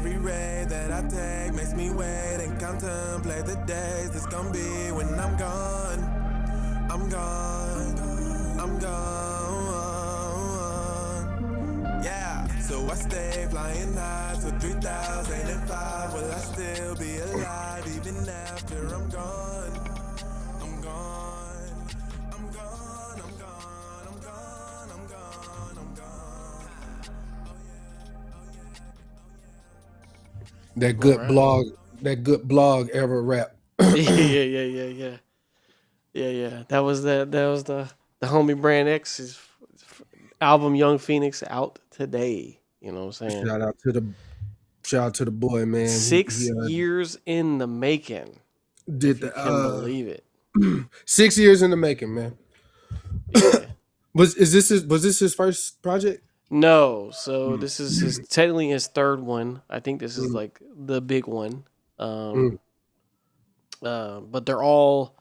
every ray that I take makes me wait and contemplate the days that's gonna be when I'm gone. I'm gone. I'm gone. Yeah. So I stay flying high to 3005. Will I still be alive even after I'm gone? I'm gone. I'm gone. I'm gone. I'm gone. I'm gone. I'm gone. That All good right. blog, that good blog era rap. Yeah. That was the homie Brand X's album Young Phoenix out today. You know what I'm saying? Shout out to the boy, man. He 6 years in the making, did if you can the believe it. 6 years in the making, man. Yeah. Was this his first project? No, so this is his technically his third one. I think this is Mm, like the big one. mm, But they're all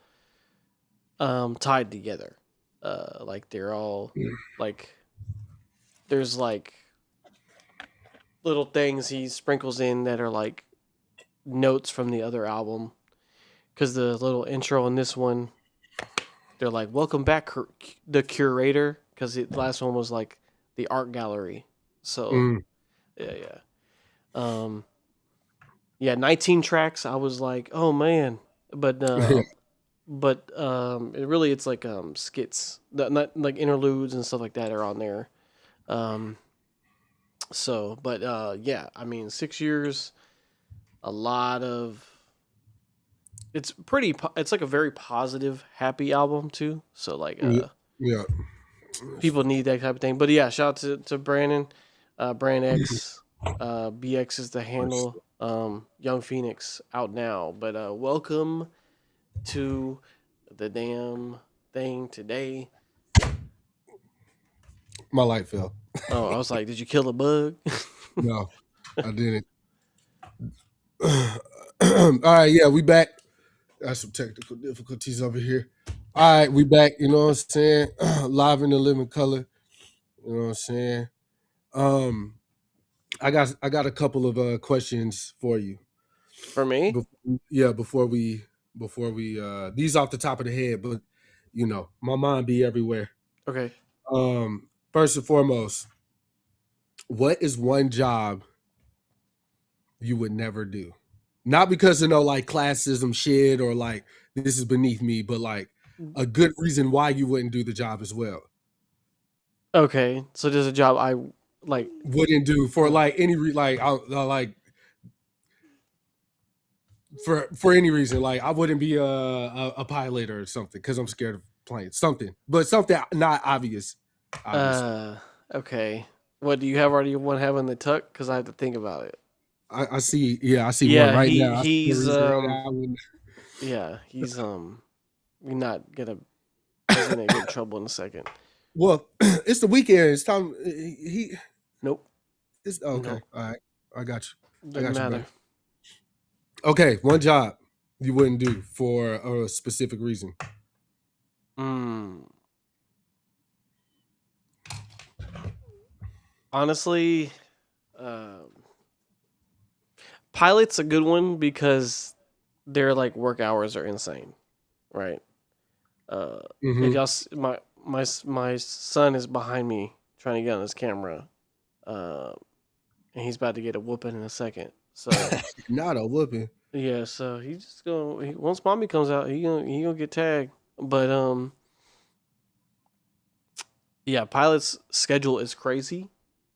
tied together. Like they're all mm. like there's like little things he sprinkles in that are like notes from the other album. Because the little intro in this one, they're like, "Welcome back, the curator," because the last one was like the art gallery. So Mm. yeah. Um, yeah, 19 tracks. I was like, oh man, but Yeah. it really it's like skits, not like interludes and stuff like that are on there. Um, so but yeah, I mean 6 years, a lot of it's pretty. It's like a very positive, happy album too. So like Yeah. people need that type of thing. But yeah, shout out to Brandon, Brand X, BX is the handle. Young Phoenix out now. But welcome to the damn thing today. My light fell. Oh, I was like, did you kill a bug? No, I didn't. All right, yeah, we back. Got some technical difficulties over here. All right, we back. You know what I'm saying? Live in the living color. You know what I'm saying? Um, I got a couple of questions for you. For me? Yeah, before we these off the top of the head, but my mind be everywhere. Okay. First and foremost, what is one job you would never do? Not because of no like classism shit or like this is beneath me, but like a good reason why you wouldn't do the job as well. Okay. So there's a job I like. Wouldn't do for like any like I like for any reason. Like I wouldn't be a pilot or something because I'm scared of planes. Something, but something not obvious. Obviously, Uh. Okay. What do you have already? One having the tuck? Because I have to think about it. I see. Yeah, I see one Yeah. right now. I see the He's reason why I wouldn't. yeah he's You're not gonna. He's gonna get in trouble in a second. Well, it's the weekend. It's time. He. Nope. It's okay. No. All right. I got you. I Doesn't got you, matter. buddy. Okay, one job you wouldn't do for a specific reason. Honestly, pilot's a good one because their like work hours are insane, right? If y'all, my son is behind me trying to get on his camera, uh, and he's about to get a whooping in a second. So Not a whooping. yeah, so he's just gonna once mommy comes out, he gonna get tagged. But yeah, pilot's schedule is crazy,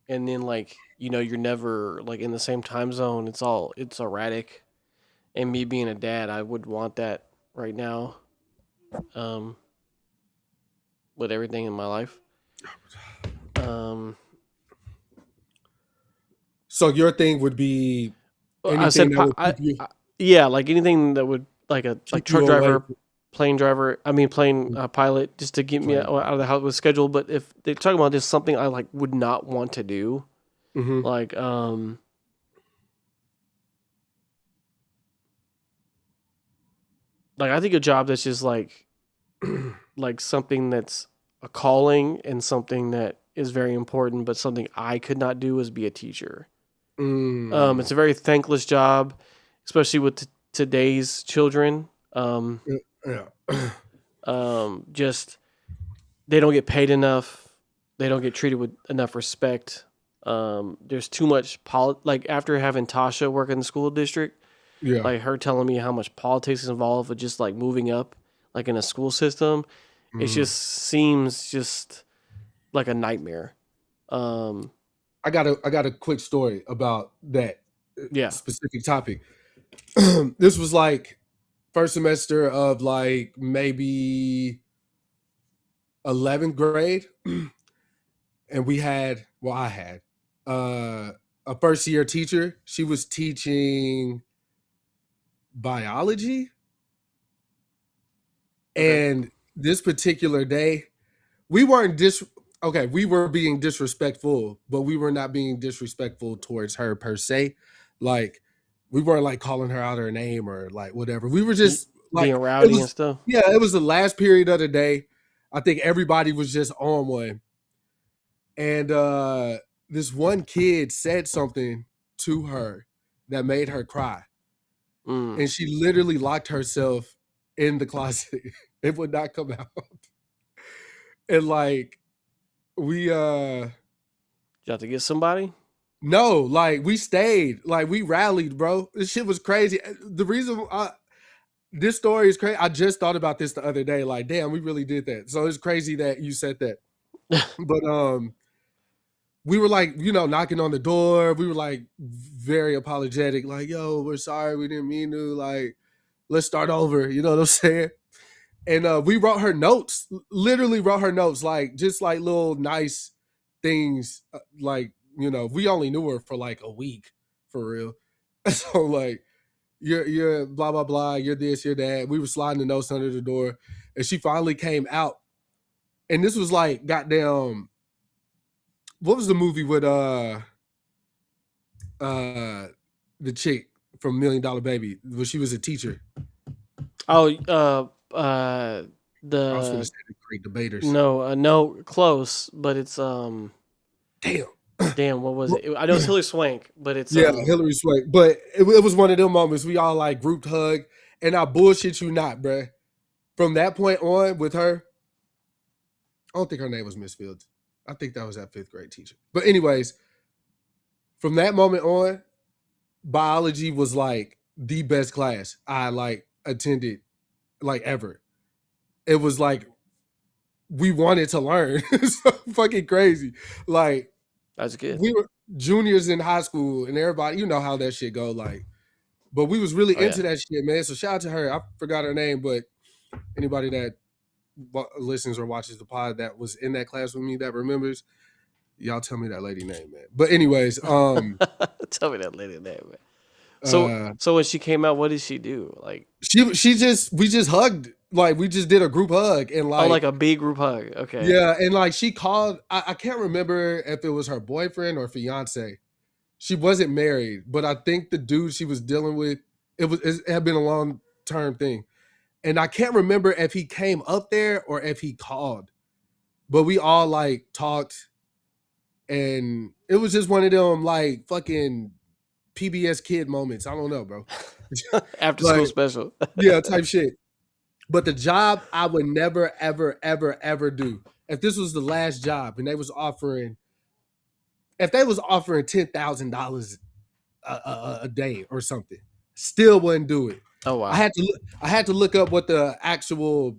and then like you're never like in the same time zone. It's erratic, and me being a dad, I would want that right now. Um, with everything in my life. So your thing would be I anything said, that would keep you yeah, like anything that would like keep truck you away driver, plane driver. I mean, plane pilot, just to get me out of the house with schedule. But if they're talking about just something I like would not want to do, from. like I think a job that's just like like something that's a calling and something that is very important, but something I could not do is be a teacher. It's a very thankless job, especially with today's children. Yeah. Just they don't get paid enough. They don't get treated with enough respect. There's too much like after having Tasha work in the school district, Yeah. like her telling me how much politics is involved with just like moving up, like in a school system, it just seems just like a nightmare. I got a quick story about that Yeah. specific topic. This was like first semester of like maybe 11th grade, and I had a first year teacher. She was teaching biology, and this particular day, we weren't we were being disrespectful, but we were not being disrespectful towards her per se. Like we weren't like calling her out her name or like whatever. We were just like being rowdy and stuff. Yeah, it was the last period of the day. I think everybody was just on one. And this one kid said something to her that made her cry. And she literally locked herself in the closet. It would not come out. And like we You have to get somebody? No, like we stayed, like we rallied, bro. This shit was crazy. The reason this story is crazy. I just thought about this the other day. Like, damn, we really did that. So it's crazy that you said that. But we were like, knocking on the door. We were like very apologetic, like, yo, we're sorry, we didn't mean to, like, let's start over. You know what I'm saying? And we wrote her notes, literally wrote her notes, like just like little nice things. Like, we only knew her for like a week, for real. So like, you're blah, blah, blah. You're this, you're that. We were sliding the notes under the door, and she finally came out. And this was like, goddamn, what was the movie with the chick from $1 Million Baby, where she was a teacher? Oh, I was gonna say The Great Debaters. No, close, but it's Damn, what was it? I know it's Hilary Swank, but it's Hillary Swank. But it was one of them moments we all like grouped hug, and I bullshit you not, bruh. From that point on with her, I don't think her name was Miss Fields. I think that was that 5th grade teacher. But anyways, from that moment on, biology was like the best class I like attended like ever. It was like we wanted to learn. It's so fucking crazy. Like, that's good. We were juniors in high school, and everybody, you know how that shit go. Like, but we was really into that shit, man. So shout out to her. I forgot her name, but anybody that listens or watches the pod that was in that class with me that remembers, y'all tell me that lady name, man. But anyways, tell me that lady name, man. So when she came out, what did she do? Like we just hugged. Like we just did a group hug, and like a big group hug. Okay. Yeah, and like she called. I can't remember if it was her boyfriend or fiance. She wasn't married, but I think the dude she was dealing with, it had been a long-term thing. And I can't remember if he came up there or if he called. But we all like talked, and it was just one of them like fucking PBS kid moments. I don't know, bro. After school special. Yeah, type shit. But the job I would never, ever, ever, ever do. If this was the last job and they was offering $10,000 a day or something, still wouldn't do it. Oh wow! I had to look up what the actual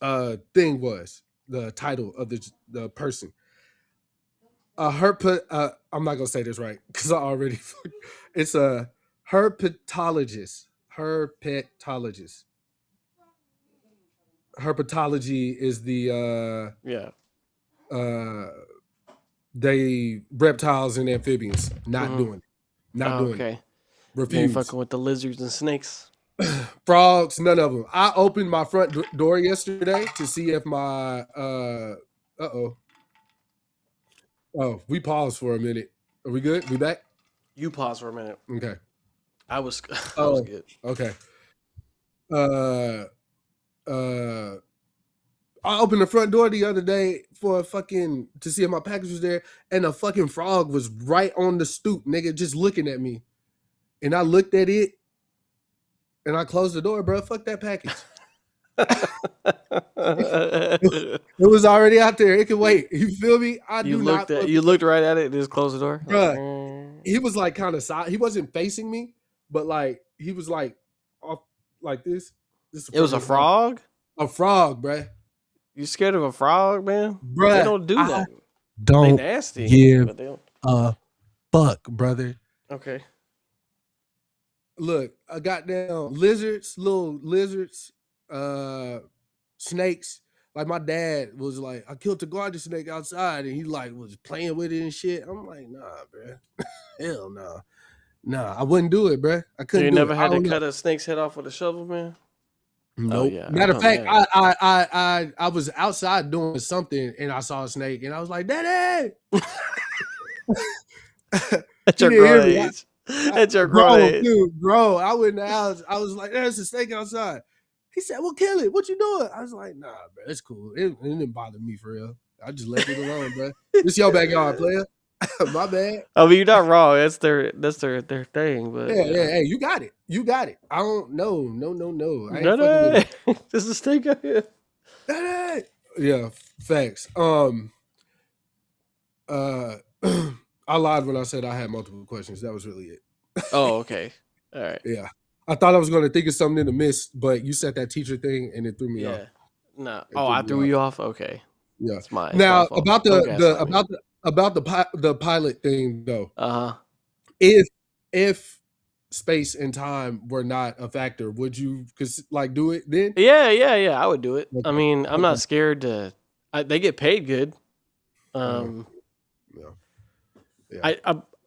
thing was, the title of the person. I'm not gonna say this right because I already. It's a herpetologist. Herpetologist. Herpetology is the they reptiles and amphibians. Not doing it. Not doing it. Refuse. You ain't fucking with the lizards and snakes. Frogs, none of them. I opened my front door yesterday to see if my oh, we paused for a minute. Are we good? We back? You pause for a minute. Okay. I was good. Okay. I opened the front door the other day for to see if my package was there, and a fucking frog was right on the stoop, nigga, just looking at me. And I looked at it, and I closed the door, bro. Fuck that package. It was already out there. It can wait. You feel me? You looked right at it and just closed the door? Bro, he was like kind of side. He wasn't facing me, but like he was like off like this. It was a frog? A frog, bro. You scared of a frog, man? Bruh, they don't do that. Don't they nasty. give but they don't. a fuck, brother. Okay. Look, I got down little lizards, snakes. Like my dad was like, I killed a garden snake outside, and he like was playing with it and shit. I'm like, nah, bro. Hell no. Nah, I wouldn't do it, bro. I couldn't. You do never it. had to cut a snake's head off with a shovel, man? Nope. Oh, yeah. Matter of fact, I was outside doing something and I saw a snake and I was like, Daddy. At your grown age. At your grown age. Dude, bro, I went in the house. I was like, there's a snake outside. He said, well, kill it. What you doing? I was like, nah, bro, it's cool. It didn't bother me for real. I just left it alone, bro. This your backyard, player. My bad. I mean, you're not wrong. That's their thing. But yeah. Hey, you got it. I don't know. No. I ain't fucking with it. There's a snake out here. Yeah, facts. I lied when I said I had multiple questions. That was really it. Oh, okay. All right. Yeah. I thought I was going to think of something to miss, but you said that teacher thing and it threw me off. No. I threw you off? Okay. Yeah. It's my now, fault. about the pilot thing though. Uh-huh. If space and time were not a factor, would you do it then? Yeah, I would do it. Okay. I mean, I'm not scared to they get paid good. Yeah.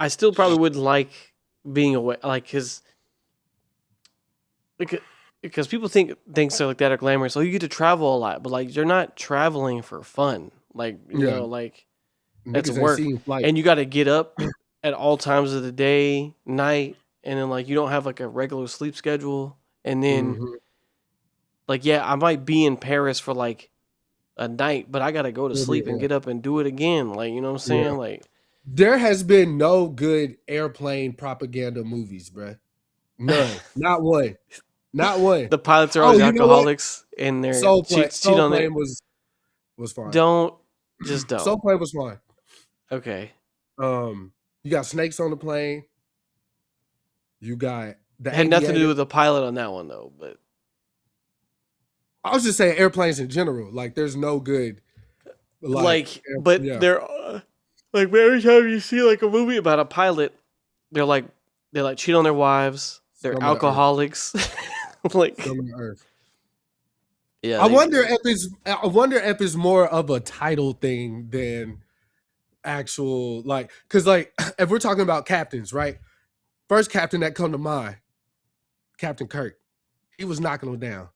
I still probably wouldn't like being away, like because people think things like that are glamorous. So you get to travel a lot, but like you're not traveling for fun. Like you know, like that's work, and you got to get up at all times of the day, night, and then like you don't have like a regular sleep schedule, and then like I might be in Paris for like a night, but I got to go to sleep and get up and do it again. Like you know what I'm saying? Yeah. Like there has been no good airplane propaganda movies, bruh. None. Not one. Not one. The pilots are always alcoholics, and they're Soul Plane was fine. Don't. Soul Plane was fine. Okay. You got snakes on the plane. You got it had nothing to do with the pilot on that one though, but I was just saying airplanes in general. Like there's no good they're like every time you see like a movie about a pilot, they cheat on their wives. They're alcoholics. Like Scum of the earth. Yeah. I wonder if it's more of a title thing than actual because if we're talking about captains, right? First captain that come to mind, Captain Kirk. He was knocking them down.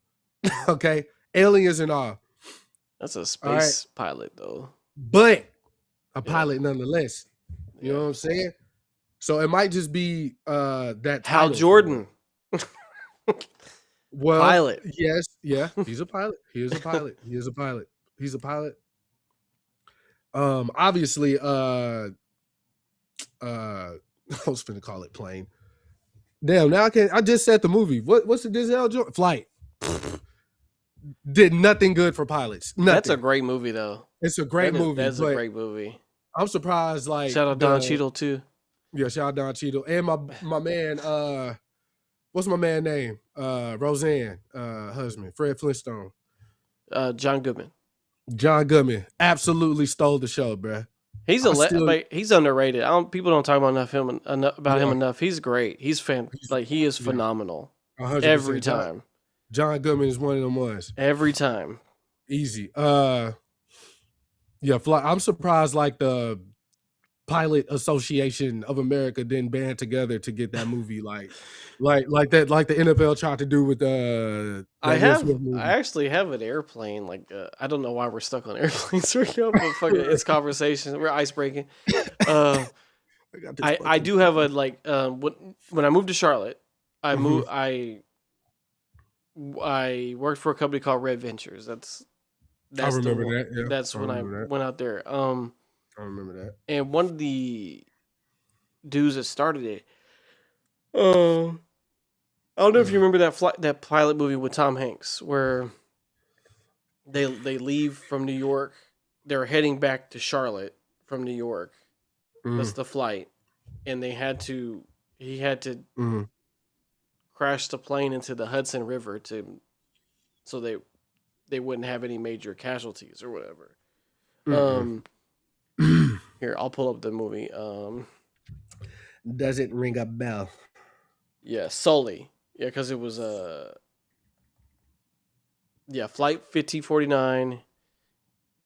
Okay, aliens and all. That's a space pilot though. But a pilot nonetheless. You know what I'm saying? So it might just be that Hal Jordan. Well, pilot. Yes, yeah, he's a pilot. He's a pilot. Obviously, I was finna call it plane. Damn, now I just said the movie. What's the Denzel Jordan? Flight. Did nothing good for pilots. Nothing. That's a great movie though. It's a great movie. That's a great movie. I'm surprised. Shout out Don Cheadle too. Yeah, shout out Don Cheadle and my man. What's my man name? Roseanne, husband, Fred Flintstone. John Goodman. John Goodman absolutely stole the show, bro. He's he's underrated. People don't talk about him enough. He's great. He is phenomenal 100%. Every time. John Goodman is one of them ones. Every time. Easy. I'm surprised the Pilot Association of America didn't band together to get that movie like the NFL tried to do with I actually have an airplane. I don't know why we're stuck on airplanes right now, but fucking it's conversation. We're icebreaking. I do have a when I moved to Charlotte, I worked for a company called Red Ventures. I That's the remember one. that. Yeah, That's I when I remember that. went out there. I remember that. And one of the dudes that started it. Um, I don't know if you remember that pilot movie with Tom Hanks, where they leave from New York. They're heading back to Charlotte from New York. That's the flight, and he had to crash the plane into the Hudson River so they wouldn't have any major casualties or whatever. Here, I'll pull up the movie. Does it ring a bell? Yeah, Sully. Yeah, because it was Flight 1549.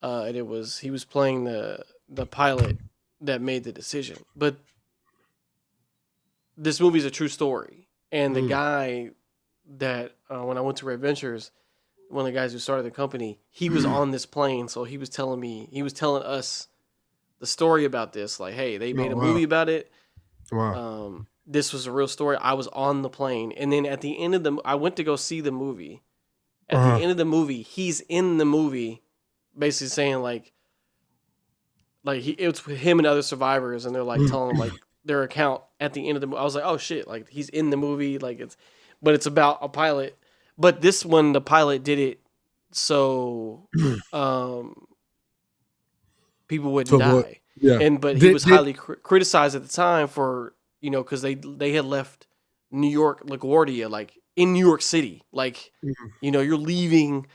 And he was playing the pilot that made the decision. But this movie's a true story, and the guy that when I went to Red Ventures, one of the guys who started the company, he was on this plane, so he was telling us the story about this. Like, hey, they made a movie about it. Wow. This was a real story. I was on the plane, and then at the end of I went to go see the movie. At the end of the movie, he's in the movie, basically saying it's him and other survivors, and they're like telling him like their account at the end of the movie. I was like, oh shit, like he's in the movie, but it's about a pilot. But this one, the pilot did it so people wouldn't die. Yeah. But he was highly criticized at the time for, because they had left New York LaGuardia, like in New York City, like you're leaving,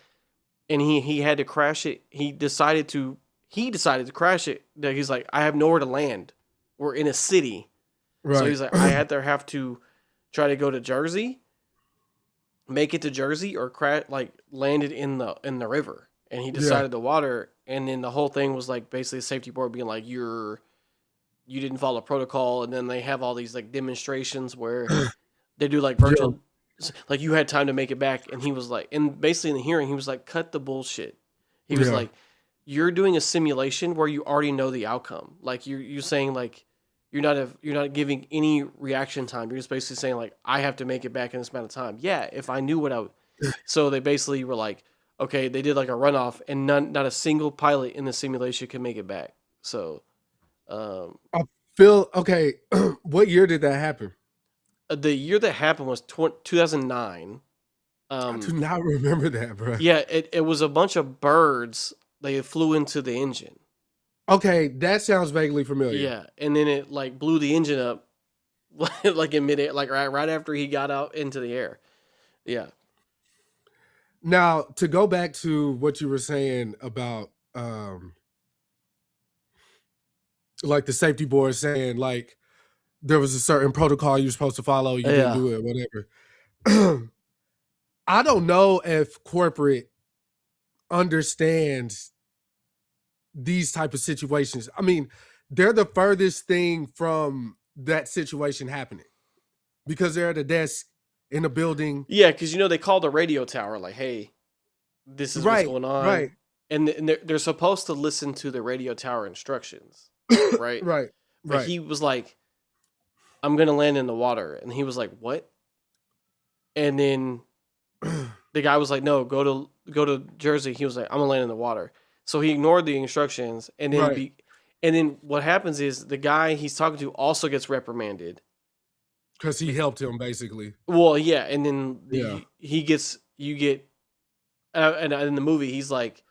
and he had to crash it. He decided to crash it. He's like, I have nowhere to land. We're in a city, right. So he's like, I have to try to go to Jersey, make it to Jersey, or landed in the river. And he decided the water, and then the whole thing was like basically a safety board being like, you didn't follow protocol, and then they have all these like demonstrations where they do like virtual, like you had time to make it back, and he was like, and basically in the hearing he was like, cut the bullshit. He was like, you're doing a simulation where you already know the outcome. Like you're saying like you're not giving any reaction time. You're just basically saying like, I have to make it back in this amount of time. Yeah, if I knew what I would. So they basically were like, okay, they did like a runoff, and not a single pilot in the simulation could make it back. So I feel okay. What year did that happen? The year that happened was 2009. I do not remember that, bro. Yeah, it was a bunch of birds. They flew into the engine. Okay, that sounds vaguely familiar. Yeah, and then it like blew the engine up, like in midair, like right after he got out into the air. Yeah. Now to go back to what you were saying about, like the safety board saying like there was a certain protocol you were supposed to follow, you didn't do it, whatever. I don't know if corporate understands these type of situations. I mean, they're the furthest thing from that situation happening because they're at a desk in a building. Yeah, because they called the radio tower like, "Hey, this is what's going on," right? And they're supposed to listen to the radio tower instructions, right? Right. But he was like, "I'm gonna land in the water," and he was like, "What?" And then the guy was like, "No, go to Jersey." He was like, "I'm gonna land in the water." So he ignored the instructions, and then and then what happens is the guy he's talking to also gets reprimanded because he helped him basically. Well, yeah, and then and in the movie he's like,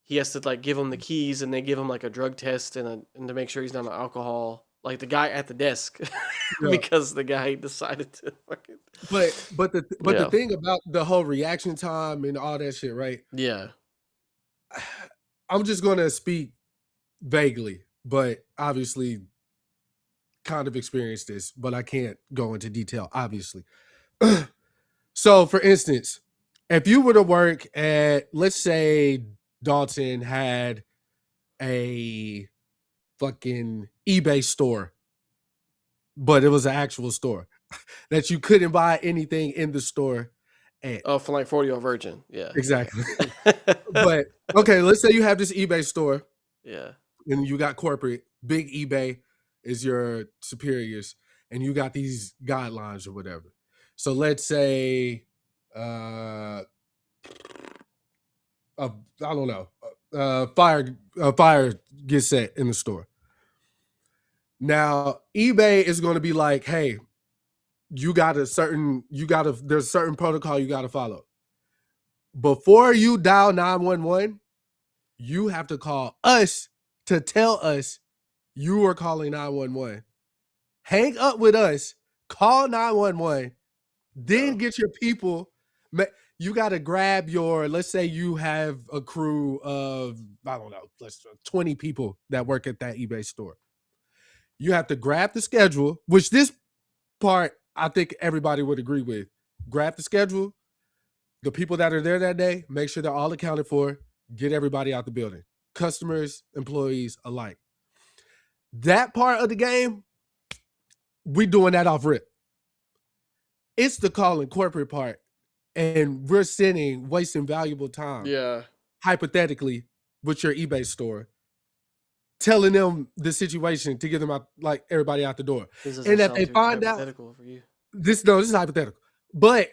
he has to like give him the keys, and they give him like a drug test and to make sure he's not on alcohol. Like the guy at the desk, because the guy decided to fucking. But the thing about the whole reaction time and all that shit, right? Yeah. I'm just gonna speak vaguely, but obviously kind of experienced this, but I can't go into detail, obviously. So for instance, if you were to work at, let's say Dalton had a fucking eBay store, but it was an actual store that you couldn't buy anything in the store at. Oh, for like 40 Virgin. Yeah. Exactly. But okay, let's say you have this eBay store. Yeah. And you got corporate, big eBay is your superiors, and you got these guidelines or whatever. So let's say I don't know, fire gets set in the store. Now eBay is going to be like, hey, there's a certain protocol you got to follow. Before you dial 911, you have to call us to tell us you are calling 911. Hang up with us, call 911, then get your people. You got to grab let's say you have a crew of, I don't know, 20 people that work at that eBay store. You have to grab the schedule, which this part I think everybody would agree with. Grab the schedule, the people that are there that day, make sure they're all accounted for, get everybody out the building. Customers, employees alike. That part of the game, we doing that off rip. It's the calling corporate part, and we're wasting valuable time. Yeah. Hypothetically, with your eBay store, telling them the situation to get them out, like everybody out the door. And if they find out, for you. this is hypothetical. But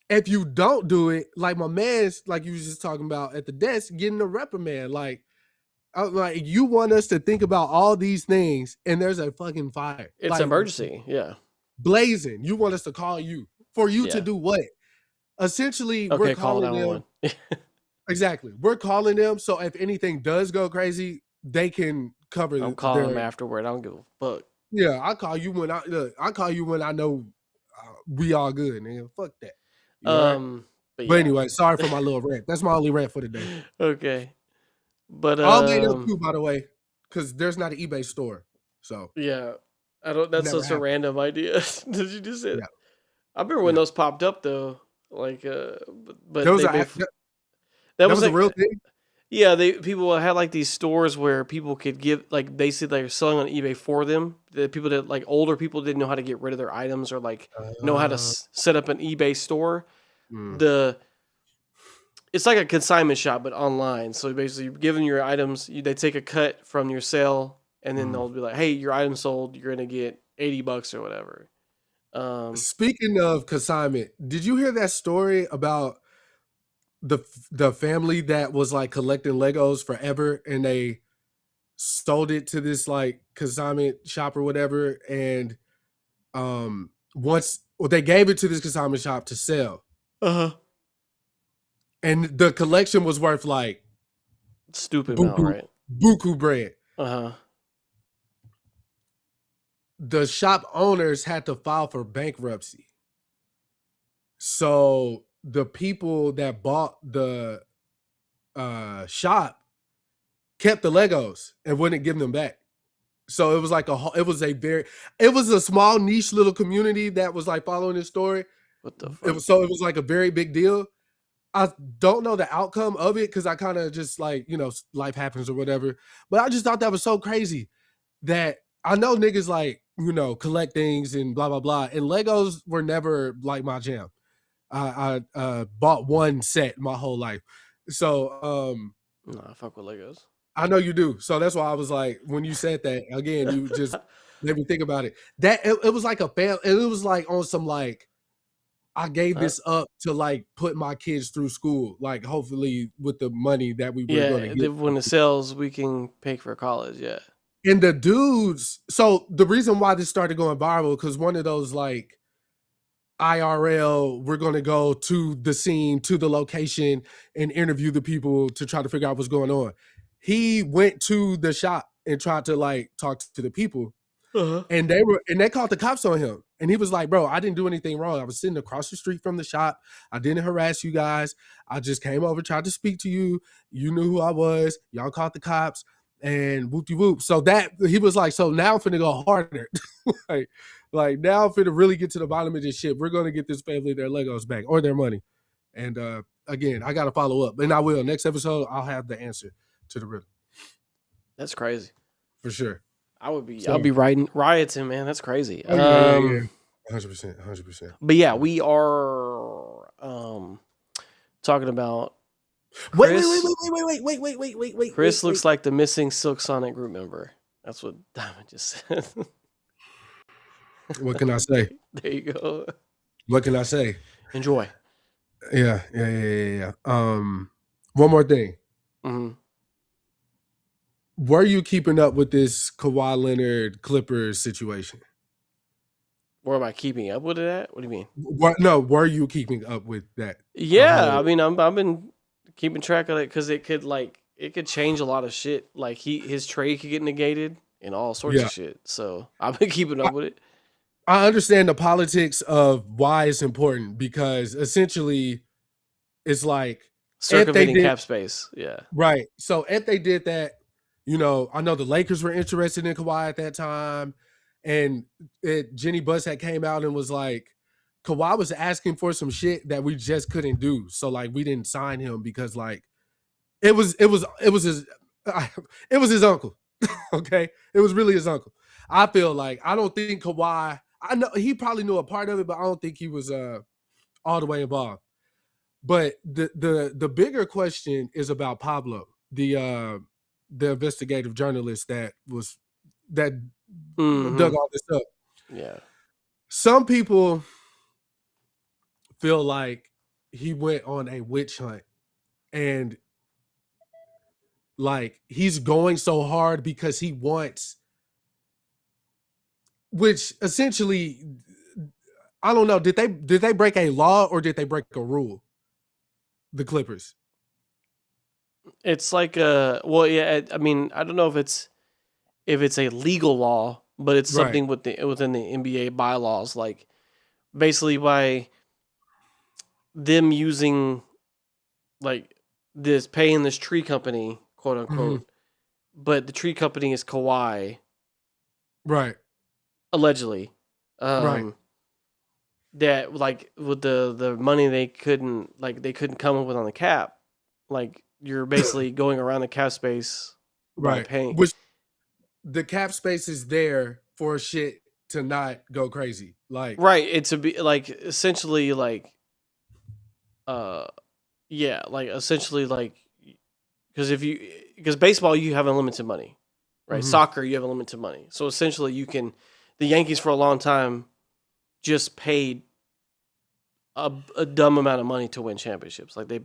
if you don't do it, like my man's, like you was just talking about at the desk, getting a reprimand, like you want us to think about all these things, and there's a fucking fire. It's like, emergency, yeah. Blazing. You want us to call you for you to do what? Essentially, we're calling them. Exactly. We're calling them, so if anything does go crazy, they can cover. I'm calling them afterward. I don't give a fuck. Yeah, I call you when I know we all good, nigga. Fuck that. But anyway, sorry for my little rant. That's my only rant for the day. Okay. But all made up too, by the way, because there's not an eBay store. So yeah, I don't. That's such a random idea. Did you just say? Yeah. I remember when those popped up though. Like, but that was like, a real thing. Yeah, people had like these stores where people could give, like, basically they're selling on eBay for them. The people that, like, older people didn't know how to get rid of their items or like know how to set up an eBay store. It's like a consignment shop but online. So basically, you're giving your items, they take a cut from your sale, and then they'll be like, "Hey, your item sold. You're gonna get $80 or whatever." Speaking of consignment, did you hear that story about the family that was like collecting Legos forever, and they sold it to this like consignment shop or whatever, and they gave it to this consignment shop to sell, and the collection was worth like stupid amount, right? Buku bread. The shop owners had to file for bankruptcy, so the people that bought the shop kept the Legos and wouldn't give them back. So it was like it was a small niche little community that was like following this story. What the fuck? It was like a very big deal. I don't know the outcome of it because I kind of just like, life happens or whatever. But I just thought that was so crazy that I know niggas like, collect things and blah, blah, blah. And Legos were never like my jam. I bought one set my whole life. So no, I fuck with Legos. I know you do. So that's why I was like, when you said that, again, you just made me think about it. That it was like a family, and it was like on some like, I gave this up to like put my kids through school, like hopefully with the money that we were going to get. When it sells, we can pay for college. Yeah. And the dudes, so the reason why this started going viral, because one of those like IRL, we're going to go to the scene, to the location, and interview the people to try to figure out what's going on. He went to the shop and tried to like talk to the people, and they called the cops on him. And he was like, "Bro, I didn't do anything wrong. I was sitting across the street from the shop. I didn't harass you guys. I just came over, tried to speak to you. You knew who I was. Y'all called the cops, and whoop-de-whoop." So that he was like, "So now I'm finna go harder." like now I'm finna really get to the bottom of this shit. We're gonna get this family their Legos back or their money. And again, I gotta follow up, and I will. Next episode, I'll have the answer to the riddle. That's crazy. For sure. I'll be rioting, man. That's crazy. 100%. But yeah, we are talking about Chris. Wait. Chris looks like the missing Silk Sonic group member. That's what Diamond just said. What can I say? There you go. What can I say? Enjoy. Yeah. One more thing. Mm-hmm. Were you keeping up with this Kawhi Leonard Clippers situation? Where am I keeping up with it at? What do you mean? Were you keeping up with that? The Yeah, I whole mean, I've been keeping track of it because it could change a lot of shit. Like his trade could get negated and all sorts yeah. of shit. So I've been keeping I, up with it. I understand the politics of why it's important because essentially it's like if they Circumventing did cap space. Yeah. right. So if they did that, I know the Lakers were interested in Kawhi at that time, and Jenny Buss had came out and was like, Kawhi was asking for some shit that we just couldn't do. So like we didn't sign him because like it was his it was his uncle. Okay. It was really his uncle. I feel like I don't think Kawhi, I know he probably knew a part of it, but I don't think he was all the way involved. But the bigger question is about Pablo, the investigative journalist that Mm-hmm. dug all this up. Yeah. Some people feel like he went on a witch hunt and like he's going so hard because he wants, which essentially I don't know, did they break a law or did they break a rule? The Clippers. It's like well, yeah. I mean, I don't know if it's a legal law, but it's Right. something within the NBA bylaws. Like basically by them using like this paying this tree company, quote Mhm. unquote, but the tree company is Kawhi, Right. allegedly. Right. That like with the money they couldn't come up with on the cap, like you're basically going around the cap space by Right. paying. Which the cap space is there for shit to not go crazy. Like, Right, it's a be like essentially like uh yeah, like essentially like because baseball you have unlimited money, right? mhm, Soccer you have unlimited money, so essentially the Yankees for a long time just paid a dumb amount of money to win championships. Like they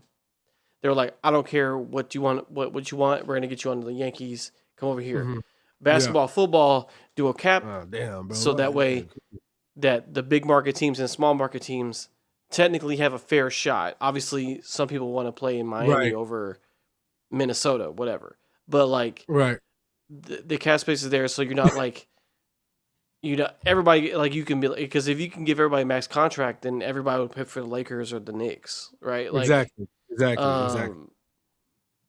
were like, I don't care what you want, what you want, we're gonna get you onto the Yankees. Come over here. mhm. Yeah. Basketball, football, do a cap Oh, damn, bro. so that What? way that the big market teams and small market teams technically have a fair shot. Obviously, some people want to play in Miami Right. over Minnesota, whatever. But like Right. the cap space is there, so you're not like everybody like you can be because if you can give everybody a max contract, then everybody would pick for the Lakers or the Knicks, right? Like, Exactly. Exactly. um,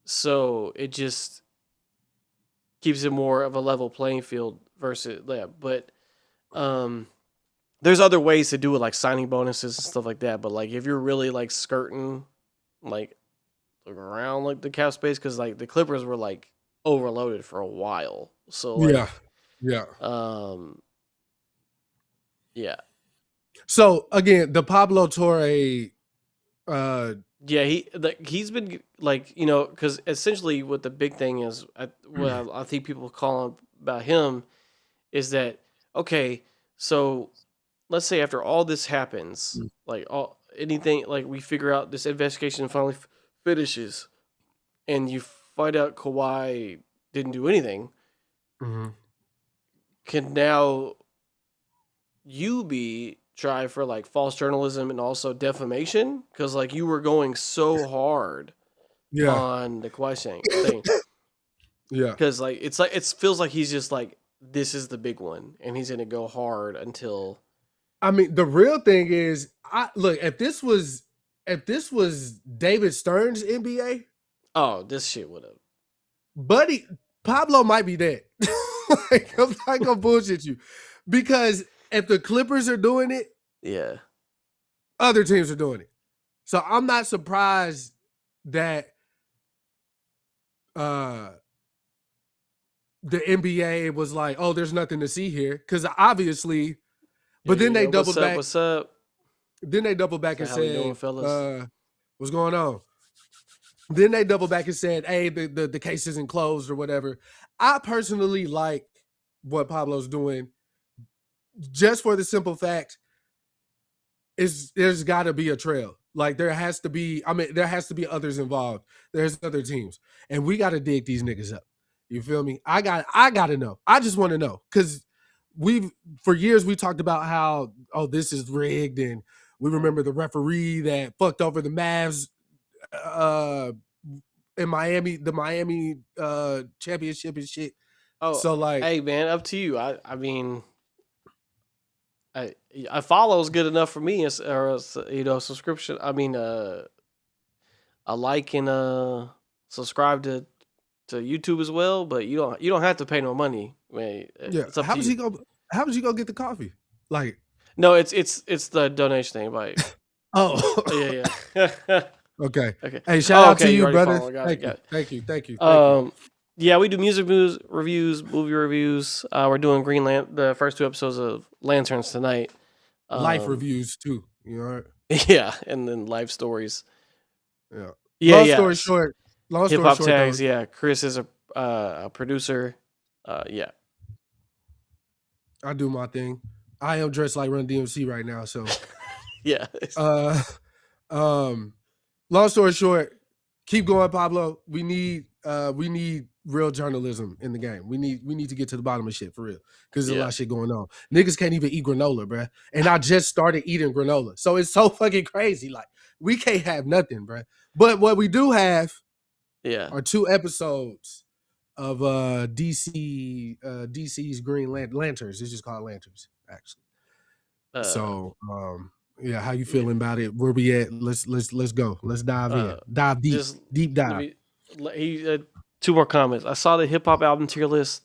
so it just keeps it more of a level playing field versus yeah. But um, there's other ways to do it, like signing bonuses and stuff like that. But like if you're really like skirting like around like the cap space, because like the Clippers were like overloaded for a while, so Yeah. like Yeah. um, yeah. So again, the Pablo Torre Yeah, he's been like because essentially what the big thing is, I think people call about him is that okay, so let's say after all this happens, like all anything like we figure out this investigation finally finishes, and you find out Kawhi didn't do anything, mhm. can now you be tried for like false journalism and also defamation because like you were going so hard Yeah. on the Kawhi thing. Yeah. Because like it feels like he's just like this is the big one and he's gonna go hard until I mean, the real thing is, I look, if this was David Stern's NBA, oh this shit would have buddy, Pablo might be dead. Like, I'm not gonna bullshit you. Because if the Clippers are doing it, yeah other teams are doing it. So I'm not surprised that uh the NBA was like, oh, there's nothing to see here. Because obviously, but then they doubled back. what's up Then they doubled back and how we doing said, fellas what's going on? Then they doubled back and said, hey, the case isn't closed or whatever. I personally like what Pablo's doing just for the simple fact is there's got to be a trail. Like there has to be, there has to be others involved. There's other teams. And we gotta dig these niggas up. You feel me? I gotta know. I just want to know. Cause for years we talked about how, oh, this is rigged, and we remember the referee that fucked over the Mavs in Miami, the Miami championship and shit. Oh, so like, hey man, up to you. I mean, I follow's good enough for me, or subscription. I mean, I like and subscribe to YouTube as well, but you don't have to pay no money. Man, yeah. it's up How to was you. he go? How was you gonna get the coffee? Like, No, it's the donation thing. Like, oh, yeah. Okay. Okay. Hey, shout out to you you, already brother. followed. Got it. Thank you. Yeah, we do music reviews, movie reviews. We're doing the first 2 episodes of Lanterns tonight. Life reviews too. You know. Yeah, and then life stories. Yeah. Yeah, Long story short. Hip hop tags. Yeah, Chris is a producer. Yeah. I do my thing. I am dressed like Run DMC right now, so. Yeah. Long story short, keep going, Pablo. We need real journalism in the game. We need to get to the bottom of shit for real, because there's a lot of shit going on. Niggas can't even eat granola, bruh. And I just started eating granola, so it's so fucking crazy. Like, we can't have nothing, bruh. But what we do have, are 2 episodes of DC's Green Lanterns. It's just called Lanterns, actually. Yeah, how you feeling about it? Where we at? Let's go. Let's dive in. Dive deep. Deep dive. 2 more comments. I saw the hip hop album tier list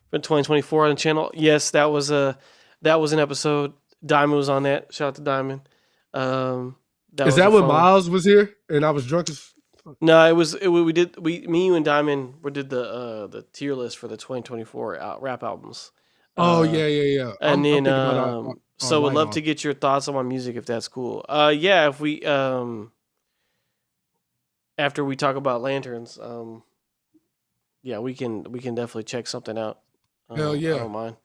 for 2024 on the channel. Yes, that was an episode. Diamond was on that. Shout out to Diamond. Is that when Miles was here and I was drunk as fuck? No, me, you, and Diamond did the tier list for the 2024 rap albums. Oh yeah. And then so would love to get your thoughts on my music if that's cool. Yeah, if we after we talk about Lanterns, yeah, we can definitely check something out. Hell yeah. I don't mind.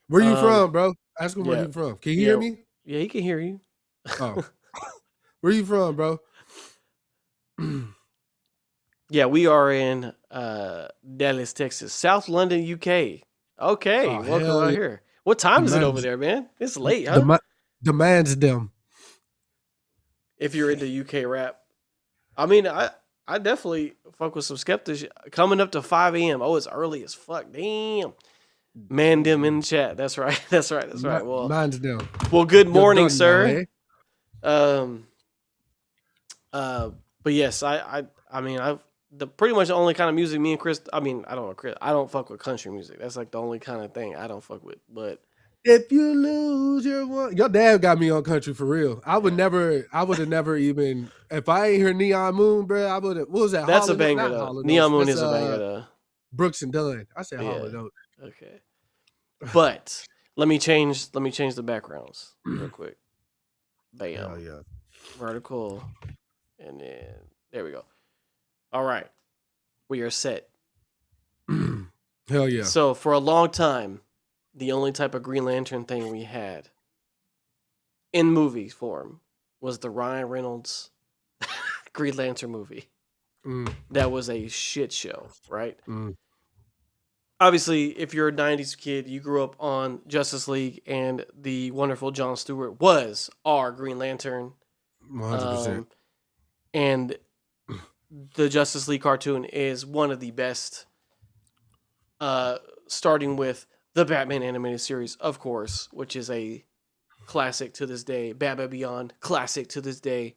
Where you from, bro? Ask him where you from. Can you hear me? Yeah, he can hear you. Oh. Where you from, bro? Yeah, we are in Dallas, Texas. South London, UK. Okay, welcome out here. What time is it over there, man? It's late, huh? Demands them. If you're into UK rap. I mean, I definitely fuck with some skeptics. Coming up to 5 a.m. Oh, it's early as fuck. Damn. Man, them in the chat. That's right. Well, mine's them. Well, good morning, sir. But yes, I mean, pretty much the only kind of music me and Chris. I mean, I don't know, Chris. I don't fuck with country music. That's like the only kind of thing I don't fuck with. But if you lose your dad got me on country for real. I would have never even, if I ain't hear Neon Moon, bro. I would have. What was that? That's a banger though. Neon Moon is a banger though. Brooks and Dunn. I said Hollow Note. Okay. But let me change the backgrounds real quick. Bam. Oh yeah. Vertical, and then there we go. All right, we are set. Hell yeah. So for a long time, the only type of Green Lantern thing we had in movie form was the Ryan Reynolds Green Lantern movie. That was a shit show, right? Obviously, if you're a 90s kid, you grew up on Justice League, and the wonderful Jon Stewart was our Green Lantern. 100%. And the Justice League cartoon is one of the best, starting with the Batman animated series, of course, which is a classic to this day. Batman Beyond, classic to this day.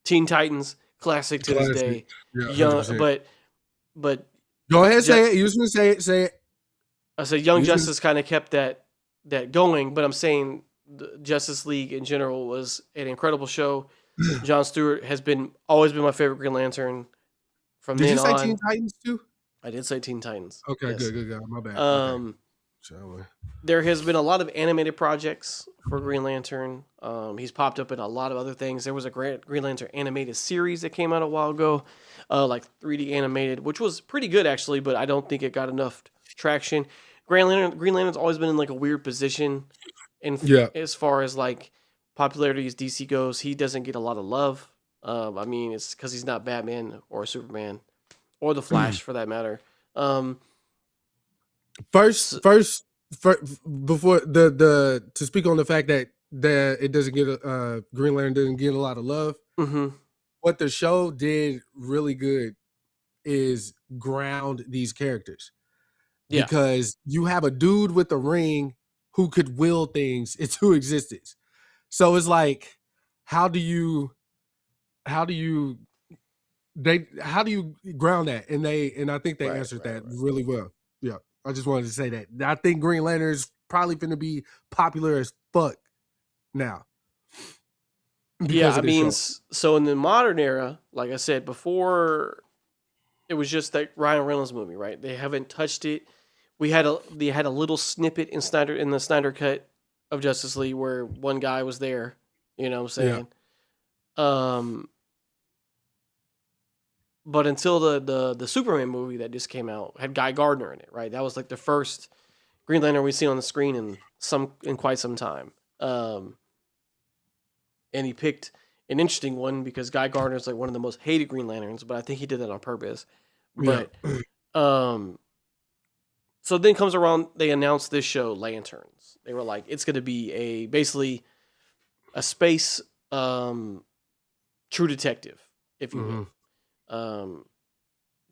Teen Titans, classic to this day. Yeah, but go ahead, say it. You just want to say it. I said Young Justice kind of kept that going, but I'm saying the Justice League in general was an incredible show. Jon Stewart has always been my favorite Green Lantern. From then on. Did you say Teen Titans too? I did say Teen Titans. Okay, yes. Good. My bad. There has been a lot of animated projects for Green Lantern. He's popped up in a lot of other things. There was a Green Lantern animated series that came out a while ago, like 3D animated, which was pretty good actually, but I don't think it got enough traction. Green Lantern's always been in like a weird position, as far as like popularity as DC goes. He doesn't get a lot of love I mean, it's because he's not Batman or Superman or the Flash for that matter. First, before the to speak on the fact that it doesn't get Green Lantern doesn't get a lot of love. Mm-hmm. What the show did really good is ground these characters. Yeah. Because you have a dude with a ring who could will things into existence. So it's like, how do you ground that? And I think they answered that really well. Yeah. I just wanted to say that. I think Green Lantern is probably going to be popular as fuck now. Yeah, I mean, so in the modern era, like I said before, it was just that Ryan Reynolds movie, right? They haven't touched it. They had a little snippet in the Snyder cut of Justice League where one guy was there. You know what I'm saying? Yeah. But until the Superman movie that just came out had Guy Gardner in it, right? That was like the first Green Lantern we've seen on the screen in quite some time. And he picked an interesting one because Guy Gardner is like one of the most hated Green Lanterns, but I think he did that on purpose. But so then comes around, they announced this show, Lanterns. They were like, it's going to be basically a space True Detective, if you will.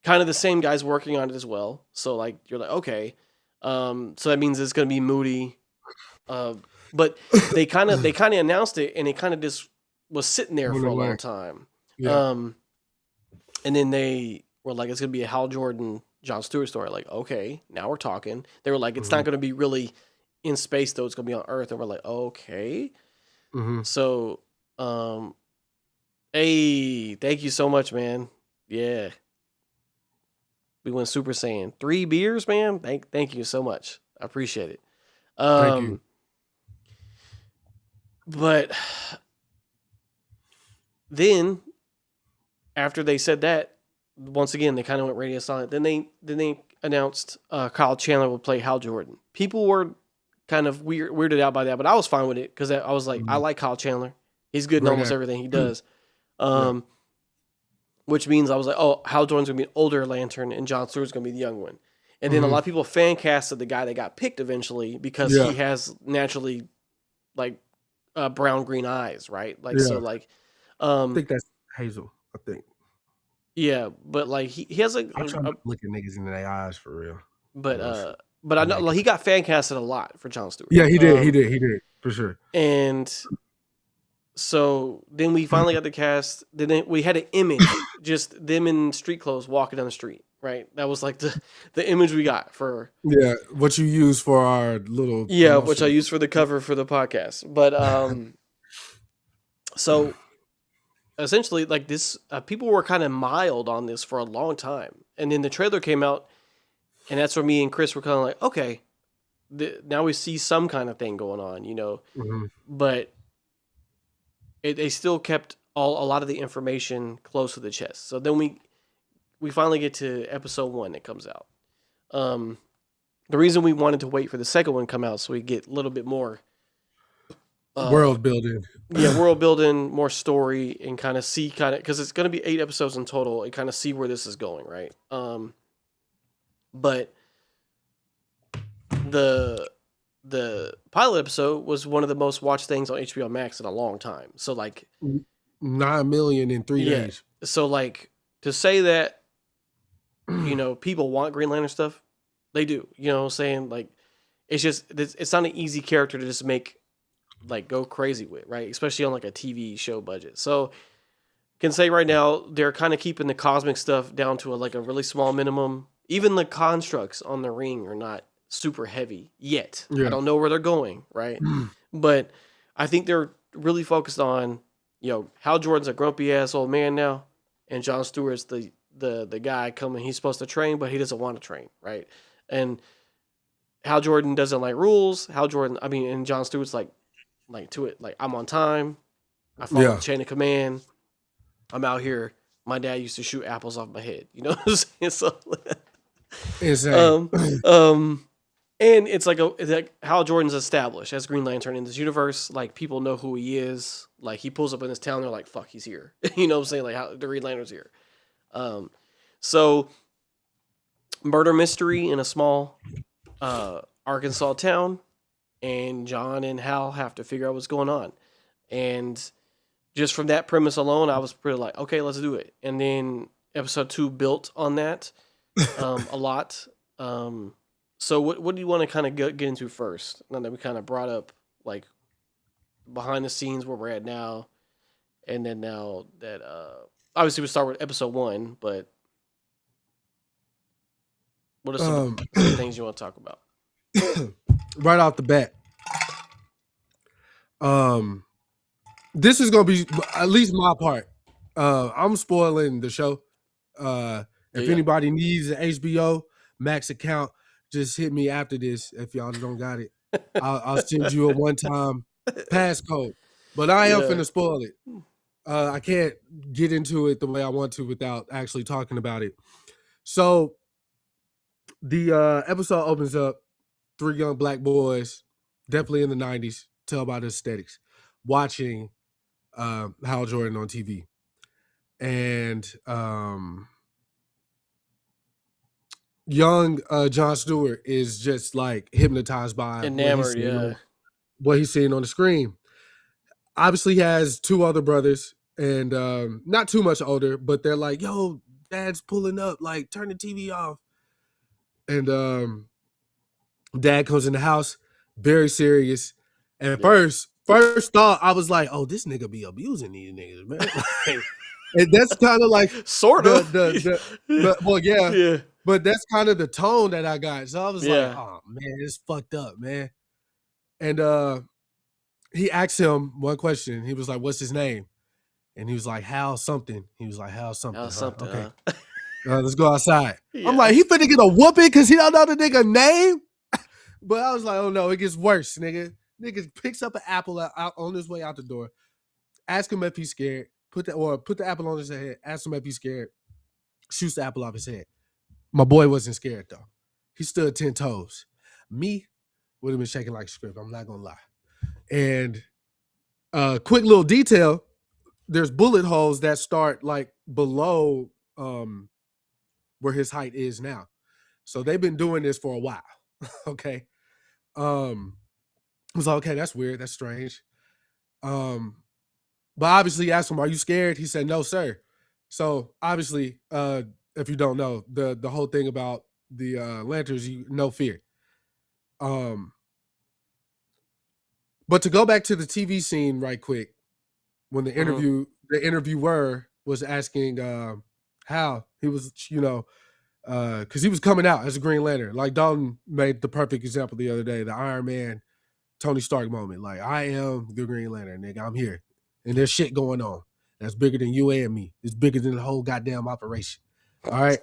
Kind of the same guys working on it as well. So like you're like, okay, so that means it's going to be moody. But they kind of announced it, and it kind of just was sitting there for a long time. Yeah. And then they were like, it's going to be a Hal Jordan, John Stewart story. Like, okay, now we're talking. They were like, it's not going to be really in space though. It's going to be on Earth. And we're like, okay. So, hey, thank you so much, man. Yeah. We went Super Saiyan. 3 beers, man. Thank you so much. I appreciate it. Thank you. But then after they said that, once again, they kind of went radio silent. Then they announced Kyle Chandler would play Hal Jordan. People were kind of weirded out by that, but I was fine with it because I was like, I like Kyle Chandler. He's good in almost everything he does. Which means I was like, oh, Hal Jordan's going to be an older Lantern and John Stewart's going to be the young one. And then a lot of people fan casted the guy that got picked eventually because he has naturally like brown green eyes, right? Like so like I think that's Hazel, I think. Yeah, but like he has I'm trying to look at niggas in their eyes for real. But I know like he got fan casted a lot for John Stewart. Yeah, he did for sure. And so then we finally got the cast. Then we had an image, just them in street clothes walking down the street. Right, that was like the image we got for what you use for our little which I used for the cover for the podcast. But so essentially, like this, people were kind of mild on this for a long time, and then the trailer came out, and that's where me and Chris were kind of like, okay, now we see some kind of thing going on, you know, but they still kept a lot of the information close to the chest. So then we finally get to episode 1 that comes out. The reason we wanted to wait for the second one to come out so we get a little bit more world building. Yeah, world building, more story, and kind of see because it's going to be 8 episodes in total, and kind of see where this is going, right? But the pilot episode was one of the most watched things on HBO Max in a long time. So like 9 million in 3 days. So like to say that, you know, people want Green Lantern stuff, they do. You know what I'm saying? Like it's not an easy character to just make like go crazy with, right? Especially on like a TV show budget. So can say right now they're kind of keeping the cosmic stuff down to a really small minimum. Even the constructs on the ring are not super heavy yet. I don't know where they're going, right? But I think they're really focused on, you know, Hal Jordan's a grumpy ass old man now, and John Stewart's the guy coming. He's supposed to train, but he doesn't want to train, right? And Hal Jordan doesn't like rules. And John Stewart's like to it, like, I'm on time. I follow the chain of command. I'm out here. My dad used to shoot apples off my head. You know what I'm saying? So, and it's like Hal Jordan's established as Green Lantern in this universe. Like, people know who he is. Like he pulls up in this town, they're like, "Fuck, he's here." You know what I'm saying? Like how the Green Lantern's here. So murder mystery in a small Arkansas town, and John and Hal have to figure out what's going on. And just from that premise alone, I was pretty like, okay, let's do it. And then episode 2 built on that a lot. So what do you want to kind of get into first? Now that we kind of brought up like behind the scenes where we're at now, and then now that obviously we start with episode 1, but what are some things you want to talk about? Right off the bat, this is gonna be at least my part. I'm spoiling the show. If anybody needs an HBO Max account, just hit me after this. If y'all don't got it, I'll send you a one-time passcode. But I am finna spoil it. I can't get into it the way I want to without actually talking about it. So the episode opens up 3 young black boys, definitely in the 90s, tell by the aesthetics, watching Hal Jordan on TV. And young Jon Stewart is just like hypnotized by enamored, what he's seeing on the screen. Obviously, he has 2 other brothers, and not too much older, but they're like, "Yo, Dad's pulling up. Like, turn the TV off." And Dad comes in the house, very serious. And first thought, I was like, "Oh, this nigga be abusing these niggas, man." And that's kind of like sort of. Well, yeah. But that's kind of the tone that I got. So I was like, "Oh man, it's fucked up, man." And he asked him one question. He was like, "What's his name?" And he was like, "Hal something." He was like, "Hal something." Hal something. Okay. Let's go outside. I'm like, he finna get a whooping because he don't know the nigga name. But I was like, oh no, it gets worse, nigga. Nigga picks up an apple out on his way out the door. Ask him if he's scared. Put the apple on his head. Ask him if he's scared. Shoots the apple off his head. My boy wasn't scared though. He stood 10 toes. Me would have been shaking like a script. I'm not gonna lie. And quick little detail: there's bullet holes that start like below where his height is now. So they've been doing this for a while. Okay. I was like, okay, that's weird. That's strange. But obviously asked him, "Are you scared?" He said, "No, sir." So obviously, if you don't know, the whole thing about the lanterns, no fear. But to go back to the TV scene right quick, when the interviewer was asking Hal, he was, because he was coming out as a Green Lantern. Like Dalton made the perfect example the other day, the Iron Man, Tony Stark moment. Like, I am the Green Lantern, nigga. I'm here. And there's shit going on that's bigger than you and me. It's bigger than the whole goddamn operation. All right.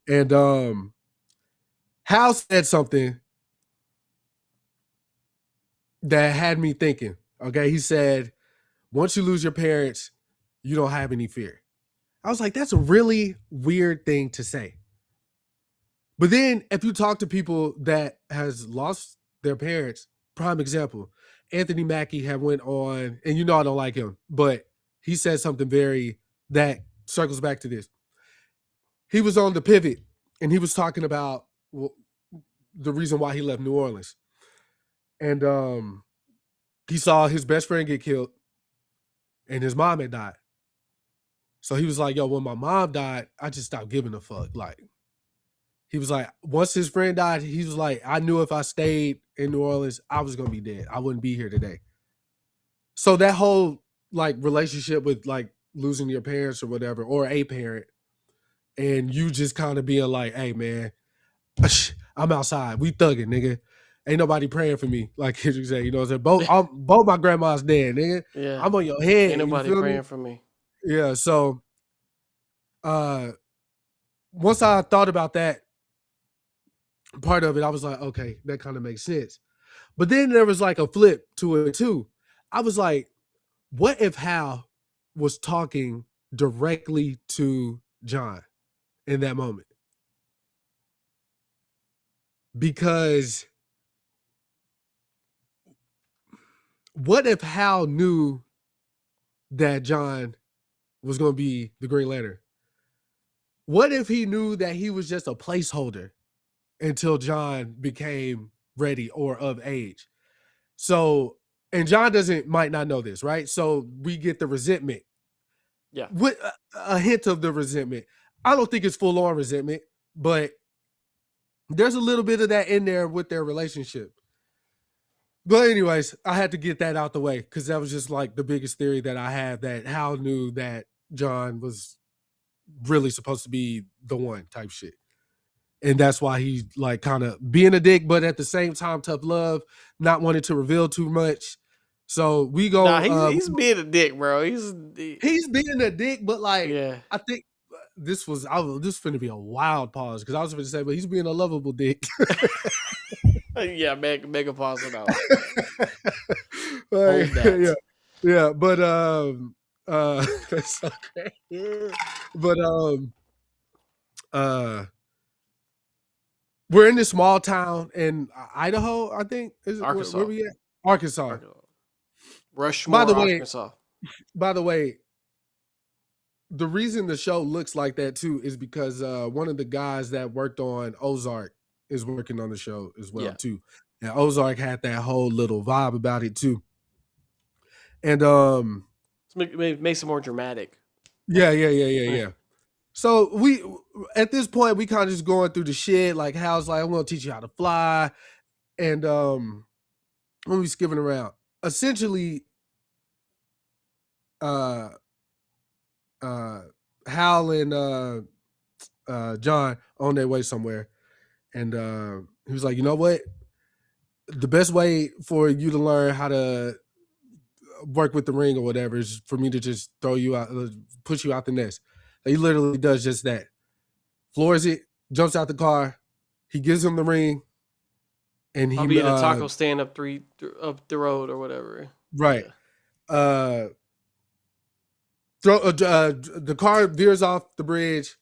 And Hal said something that had me thinking. Okay. He said, once you lose your parents, you don't have any fear. I was like, that's a really weird thing to say. But then if you talk to people that has lost their parents, prime example, Anthony Mackie had went on, and you know I don't like him, but he said something that circles back to this. He was on The Pivot, and he was talking about the reason why he left New Orleans. And he saw his best friend get killed, and his mom had died. So he was like, yo, when my mom died, I just stopped giving a fuck. Like, he was like, once his friend died, he was like, I knew if I stayed in New Orleans, I was going to be dead. I wouldn't be here today. So that whole like relationship with like losing your parents or whatever, or a parent, and you just kind of being like, hey man, I'm outside. We thugging, nigga. Ain't nobody praying for me. Like you say, you know what I'm saying? Both my grandma's dead, nigga. Yeah. I'm on your head. Ain't nobody praying for me. Yeah. So once I thought about that part of it, I was like, okay, that kind of makes sense. But then there was like a flip to it too. I was like, what if Hal was talking directly to John in that moment? Because what if Hal knew that John was going to be the Green Lantern? What if he knew that he was just a placeholder until John became ready or of age? So, and John might not know this, right? So we get the resentment. Yeah. With a hint of the resentment. I don't think it's full on resentment, but there's a little bit of that in there with their relationship. But anyways, I had to get that out the way because that was just like the biggest theory that I had, that Hal knew that John was really supposed to be the one type shit. And that's why he's like kind of being a dick, but at the same time, tough love, not wanting to reveal too much. So we go. Nah, he's being a dick, bro. He's being a dick, but like, yeah. I think this finna be a wild pause because I was going to say, but he's being a lovable dick. Yeah, mega pause on that one. Yeah, but that's okay. But we're in this small town in Idaho, I think. Arkansas. Where we at? Arkansas. Rushmore, Arkansas. By the way, the reason the show looks like that too is because one of the guys that worked on Ozark is working on the show as well too. And Ozark had that whole little vibe about it too. And makes it more dramatic. Yeah. So we at this point we kind of just going through the shit. Like Hal's like, I'm gonna teach you how to fly. And when we skipping around. Essentially Hal and John on their way somewhere. And he was like, you know what? The best way for you to learn how to work with the ring or whatever is for me to just throw you out, push you out the nest. He literally does just that. Floors it, jumps out the car. He gives him the ring. And I'll be at a taco stand up the road or whatever. Right. Yeah. The car veers off the bridge.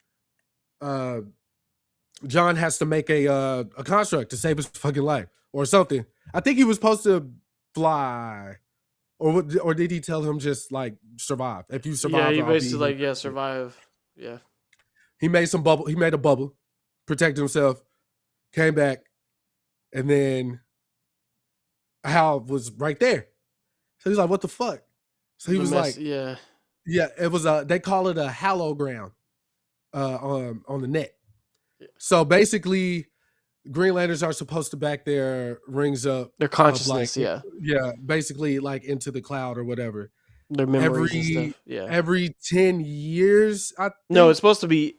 John has to make a construct to save his fucking life or something. I think he was supposed to fly, or did he tell him just like survive? If you survive, he basically survive. Yeah. He made some bubble. He made a bubble, protected himself, came back, and then Hal was right there. So he's like, "What the fuck?" So he was like, "Yeah." It was they call it a halogram on the net. Yeah. So basically, Green Lanterns are supposed to back their rings up, their consciousness, basically like into the cloud or whatever. Their memories and stuff. Yeah, every 10 years. No, it's supposed to be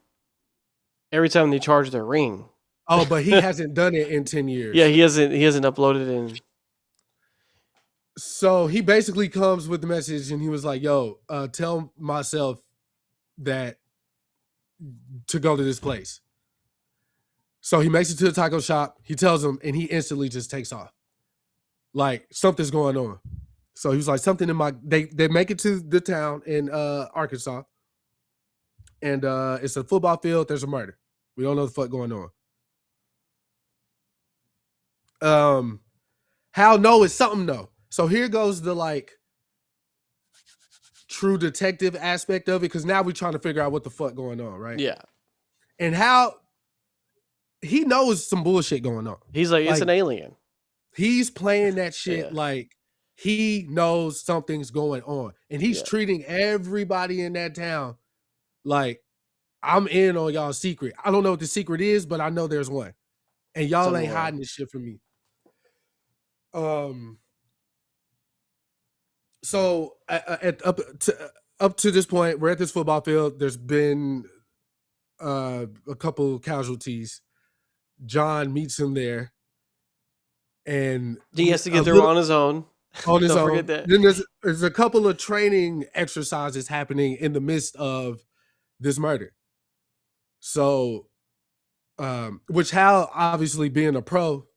every time they charge their ring. Oh, but he hasn't done it in 10 years. Yeah, he hasn't uploaded in. So he basically comes with the message, and he was like, "Yo, tell myself that to go to this place." So he makes it to the taco shop. He tells him, and he instantly just takes off. Like something's going on. So he was like, something in my. They make it to the town in Arkansas, and it's a football field. There's a murder. We don't know the fuck going on. How no is something though. So here goes the like true detective aspect of it, because now we're trying to figure out what the fuck going on, right? Yeah. And how he knows some bullshit going on. He's like, it's an alien. He's playing that shit like he knows something's going on. And he's treating everybody in that town like, I'm in on y'all's secret. I don't know what the secret is, but I know there's one. And y'all ain't hiding this shit from me. So up to this point, we're at this football field. There's been a couple casualties. John meets him there, and he has to get through on his own. On his own. Forget that. Then there's a couple of training exercises happening in the midst of this murder. So, which Hal obviously being a pro,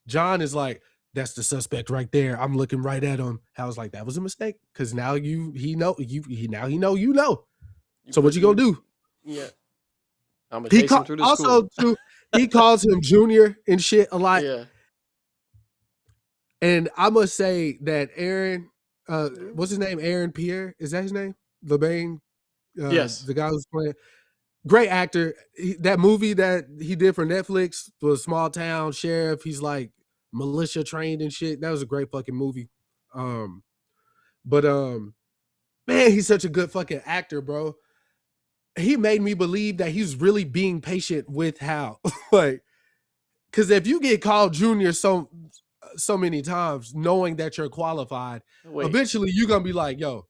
John is like, that's the suspect right there. I'm looking right at him. Hal's like, that was a mistake because now he know. So what you gonna do? Yeah, I'm gonna chase him through the school. Also, he calls him Junior and shit a lot. Yeah, and I must say that Aaron, what's his name? Aaron Pierre, is that his name? The main, Yes. the guy who's playing. Great actor. That movie that he did for Netflix was Small Town Sheriff. He's like militia trained and shit. That was a great fucking movie. But man, he's such a good fucking actor, bro. He made me believe that he's really being patient with Hal. Like, because if you get called junior so many times, knowing that you're qualified, Wait, eventually you're gonna be like, yo,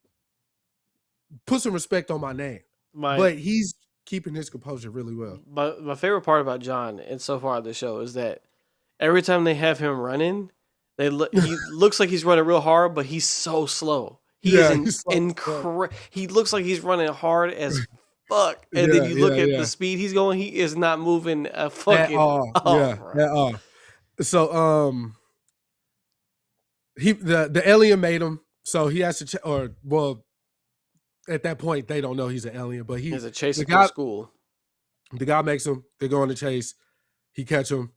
put some respect on my name. But he's keeping his composure really well. my favorite part about John and so far of the show is that every time they have him running, he looks like he's running real hard, but he's so slow. He is he looks like he's running hard as fuck. And then you look at the speed he's going, he is not moving a fucking at all. So the alien made him, so he has to at that point they don't know he's an alien, but he's a chase from school. The guy makes him, they go on the chase, he catch him.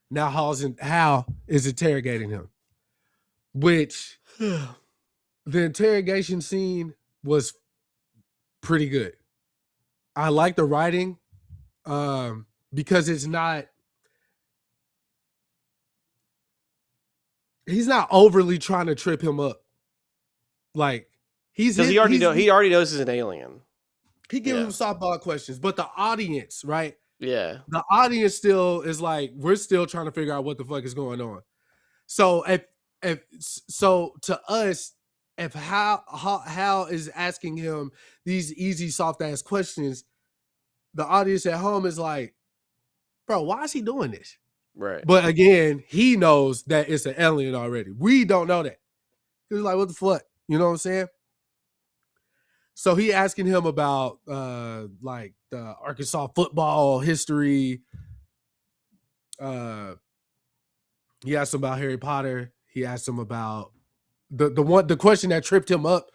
Now Hal is interrogating him, which the interrogation scene was pretty good. I like the writing because he's not overly trying to trip him up. Like he already knows he's an alien. He gives him softball questions, but the audience, right? Yeah. The audience still is like, we're still trying to figure out what the fuck is going on. So to us, if Hal is asking him these easy, soft ass questions, the audience at home is like, bro, why is he doing this? Right. But again, he knows that it's an alien already. We don't know that. He's like, what the fuck? You know what I'm saying? So he asking him about like the Arkansas football history. He asked him about Harry Potter. He asked him about the question that tripped him up,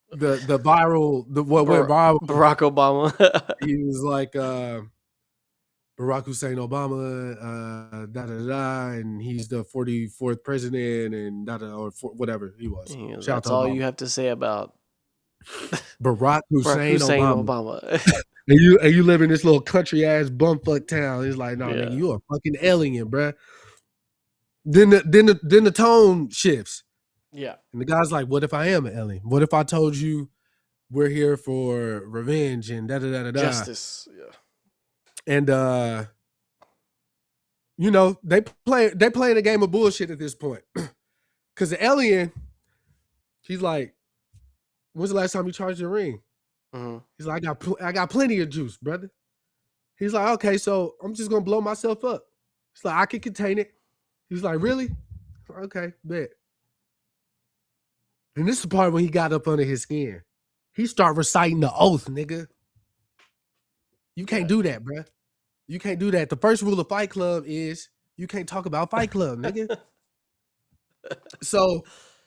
what went viral. Barack Obama. He was like Barack Hussein Obama, and he's the 44th president, and or whatever he was. That's all you have to say about Barack Hussein Obama. and you live in this little country ass bumfuck town. He's like, no, nigga, you a fucking alien, bruh. Then the tone shifts. Yeah. And the guy's like, what if I am an alien? What if I told you we're here for revenge and justice? Yeah. And they playing a game of bullshit at this point. Cause the alien, he's like, when's the last time you charged your ring? Mm-hmm. He's like, I got plenty of juice, brother. He's like, okay, so I'm just gonna blow myself up. He's like, I can contain it. He's like, really? Okay, bet. And this is the part when he got up under his skin. He started reciting the oath, nigga. You can't do that, bruh. You can't do that. The first rule of Fight Club is you can't talk about Fight Club, nigga. So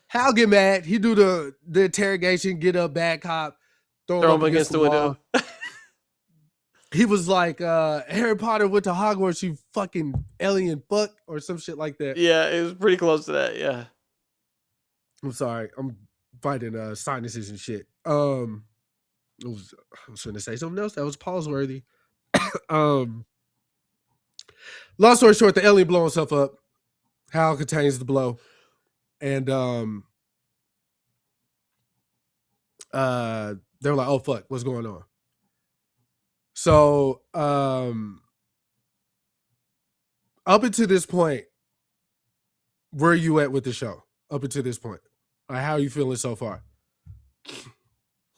Hal get mad. He do the interrogation, get up, bad cop, throw him against the window. He was like, Harry Potter went to Hogwarts, you fucking alien fuck, or some shit like that. Yeah, it was pretty close to that, yeah. I'm sorry. I'm fighting sinuses and shit. I was going to say something else that was pause-worthy. Long story short, the alien blow himself up. Hal contains the blow. And they were like, oh, fuck, what's going on? So up until this point, where are you at with the show? Up until this point, how are you feeling so far?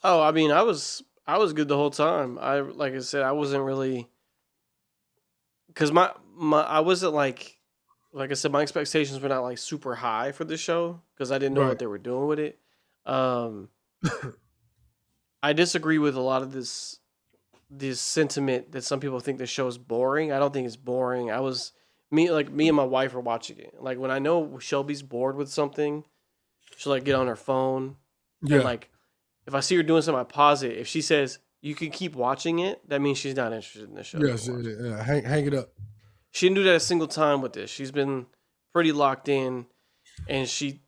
Oh, I mean, I was good the whole time. Like I said, I wasn't really, because I wasn't like I said, my expectations were not like super high for the show because I didn't know what they were doing with it. I disagree with a lot of this sentiment that some people think the show is boring. I don't think it's boring. Me and my wife are watching it. Like when I know Shelby's bored with something, she'll like get on her phone. Yeah. And like if I see her doing something, I pause it. If she says you can keep watching it, that means she's not interested in the show. Yeah, hang it up. She didn't do that a single time with this. She's been pretty locked in, and she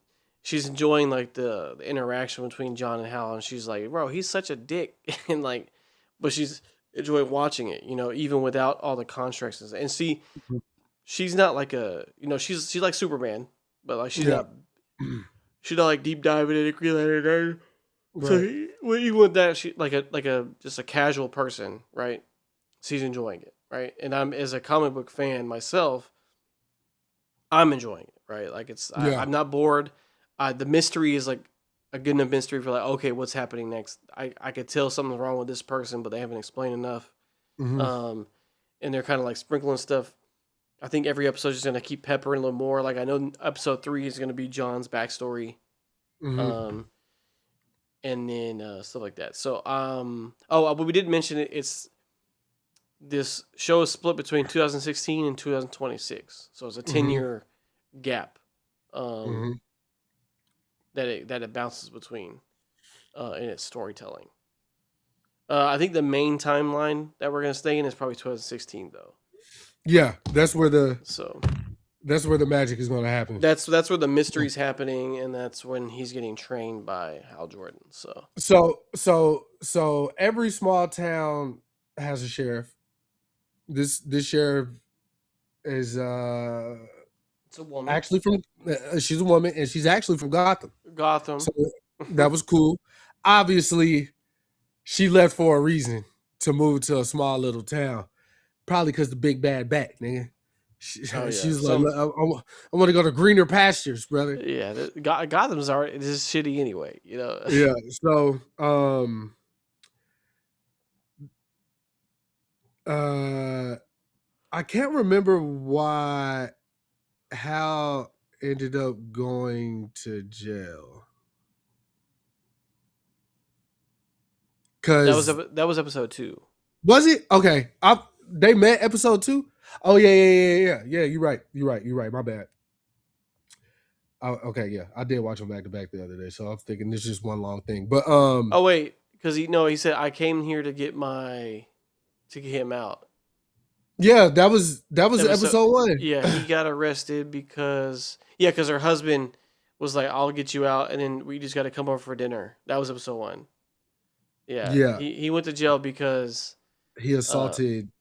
she's enjoying like the interaction between John and Hal, and she's like, bro, he's such a dick, and like, but she's enjoying watching it, even without all the constructs. And see, she's not like she's like Superman, but like she's not like deep diving into Green Lantern. Right. So even with that, she like a just a casual person, right? She's enjoying it, right? And I'm, as a comic book fan myself, I'm enjoying it, right? Like I'm not bored. The mystery is like a good enough mystery for like, okay, what's happening next? I could tell something's wrong with this person, but they haven't explained enough. And they're kind of like sprinkling stuff. I think every episode is just gonna keep peppering a little more. Like I know episode 3 is gonna be John's backstory, and then stuff like that. So but we did mention it. It's this show is split between 2016 and 2026, so it's a 10-year gap that it bounces between in its storytelling. I think the main timeline that we're gonna stay in is probably 2016, though. Yeah, that's where the magic is going to happen. That's where the mystery's happening, and that's when he's getting trained by Hal Jordan. So every small town has a sheriff. This sheriff is it's a woman. Actually from she's a woman, and she's actually from Gotham. So that was cool. Obviously, she left for a reason to move to a small little town. Probably because the big bad bat, nigga. She's like, I want to go to greener pastures, brother. Yeah, Gotham's already just shitty anyway, Yeah. So, I can't remember why Hal ended up going to jail. Cause that was episode 2. Was it? Okay. They met episode 2. Oh yeah. You're right. My bad. Okay, yeah, I did watch them back to back the other day, so I'm thinking this is just one long thing. But oh wait, because he said I came here to get him out. Yeah, that was episode 1. Yeah, he got arrested because her husband was like, "I'll get you out," and then we just got to come over for dinner. That was episode 1. Yeah. He went to jail because he assaulted.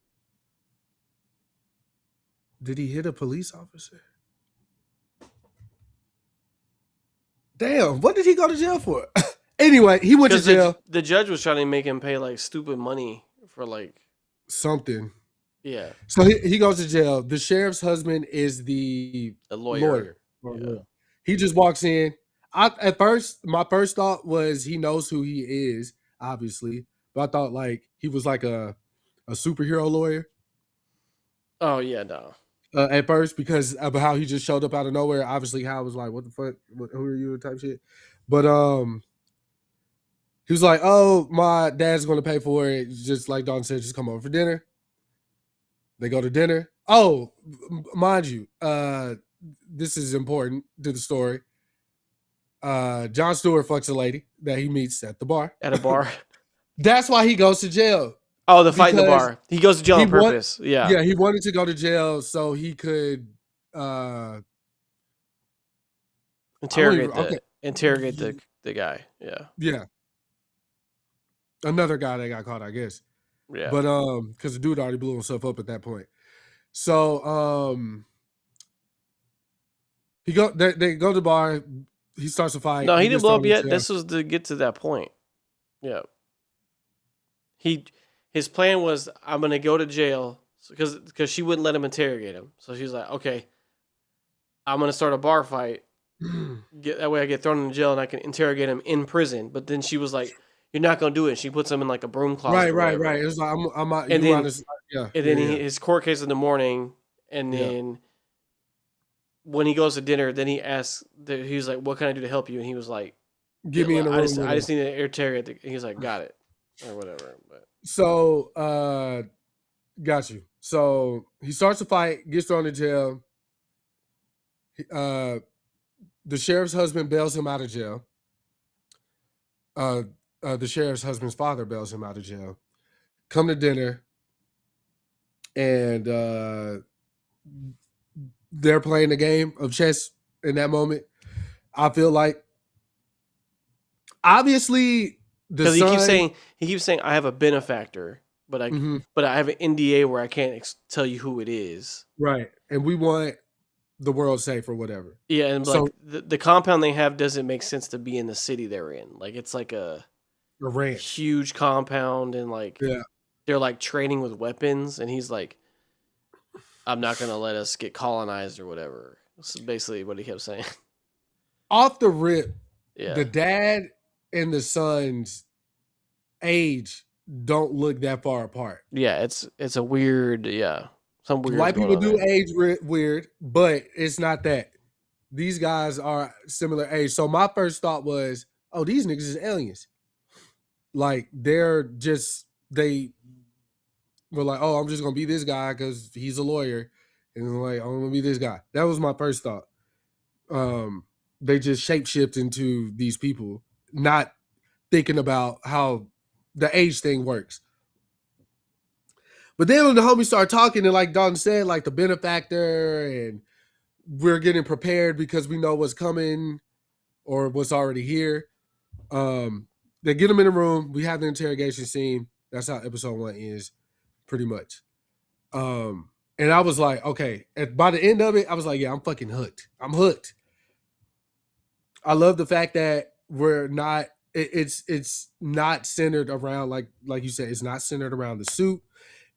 Did he hit a police officer? Damn, what did he go to jail for? Anyway, he went to jail. The judge was trying to make him pay like stupid money for like something. Yeah. So he goes to jail. The sheriff's husband is the lawyer. Yeah. He just walks in. At first, my first thought was he knows who he is, obviously. But I thought like he was like a superhero lawyer. Oh yeah, no. At first, because of how he just showed up out of nowhere. Obviously, Hal was like, "What the fuck? Who are you?" type shit. But he was like, "Oh, my dad's going to pay for it." Just like Don said, just come over for dinner. They go to dinner. Oh, mind you, this is important to the story. Jon Stewart fucks a lady that he meets at the bar. At a bar. That's why he goes to jail. Oh, the fight in the bar. He goes to jail on purpose. Yeah, he wanted to go to jail so he could interrogate the guy. Yeah. Yeah. Another guy that got caught, I guess. Yeah. But because the dude already blew himself up at that point. So they go to the bar. He starts a fight. No, he didn't blow up yet. This was to get to that point. Yeah. His plan was, I'm gonna go to jail because she wouldn't let him interrogate him. So she's like, okay, I'm gonna start a bar fight. That way I get thrown in jail and I can interrogate him in prison. But then she was like, "You're not gonna do it." She puts him in like a broom closet. Right. It was like his court case in the morning, and then when he goes to dinner, then he asks, he's like, "What can I do to help you?" And he was like, "Give me in the room." I just need to interrogate. He's like, "Got it," or whatever. But so, got you. So he starts a fight, gets thrown in jail. The sheriff's husband bails him out of jail. The sheriff's husband's father bails him out of jail. Come to dinner, and they're playing a game of chess in that moment. I feel like obviously the Because son. he keeps saying I have a benefactor, but I have an NDA where I can't tell you who it is. Right, and we want the world safe or whatever. Yeah, and So like the compound they have doesn't make sense to be in the city they're in. Like it's like a a ranch. huge compound, and like Yeah. they're like training with weapons, and he's like, I'm not gonna let us get colonized or whatever. This is basically what he kept saying. Off the rip, Yeah. the dad and the son's age don't look that far apart. Yeah, it's a weird, some weird. White people do age weird, but it's not that. These guys are similar age. So my first thought was, oh, these niggas is aliens. Like they were like, oh, I'm just gonna be this guy because he's a lawyer, and like I'm gonna be this guy. That was my first thought. They just shapeshift into these people, not thinking about how the age thing works. But then when the homies start talking, and like Dalton said, like the benefactor, and we're getting prepared because we know what's coming or what's already here. They get them in a room. We have the interrogation scene. That's how episode 1 is, pretty much. And I was like, okay. By the end of it, I was like, yeah, I'm fucking hooked. I'm hooked. I love the fact that we're not. It's not centered around like you said. It's not centered around the suit.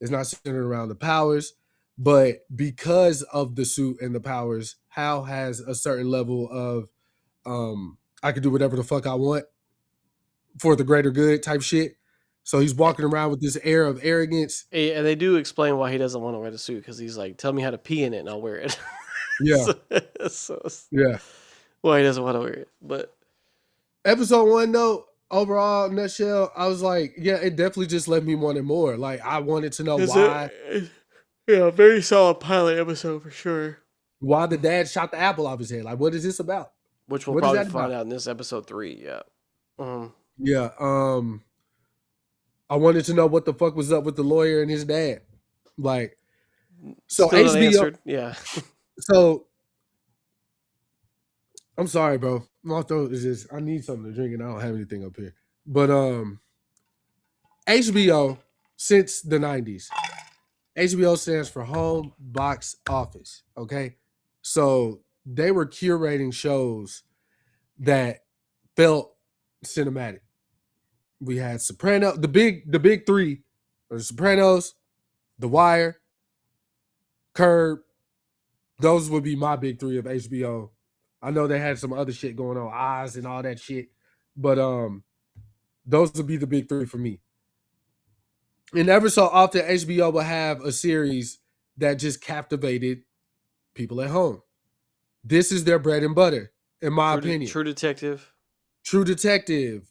It's not centered around the powers. But because of the suit and the powers, Hal has a certain level of I can do whatever the fuck I want for the greater good type shit. So he's walking around with this air of arrogance. And they do explain why he doesn't want to wear the suit because he's like, tell me how to pee in it and I'll wear it. Yeah. Yeah. Why he doesn't want to wear it. But episode 1, though, overall, nutshell, I was like, yeah, it definitely just left me wanting more. Like, I wanted to know why. Very solid pilot episode for sure. Why the dad shot the apple off his head. Like, what is this about? Which we'll probably find out in this episode 3, yeah. Yeah, I wanted to know what the fuck was up with the lawyer and his dad. Like, so Still HBO. Yeah. So, I'm sorry, bro. My throat is just, I need something to drink and I don't have anything up here. But HBO, since the 90s, HBO stands for Home Box Office, okay? So they were curating shows that felt cinematic. We had Sopranos, the big three are The Sopranos, The Wire, Curb. Those would be my big three of HBO. I know they had some other shit going on, Oz and all that shit, but those would be the big three for me. And ever so often, HBO will have a series that just captivated people at home. This is their bread and butter, in my opinion. True Detective. True Detective.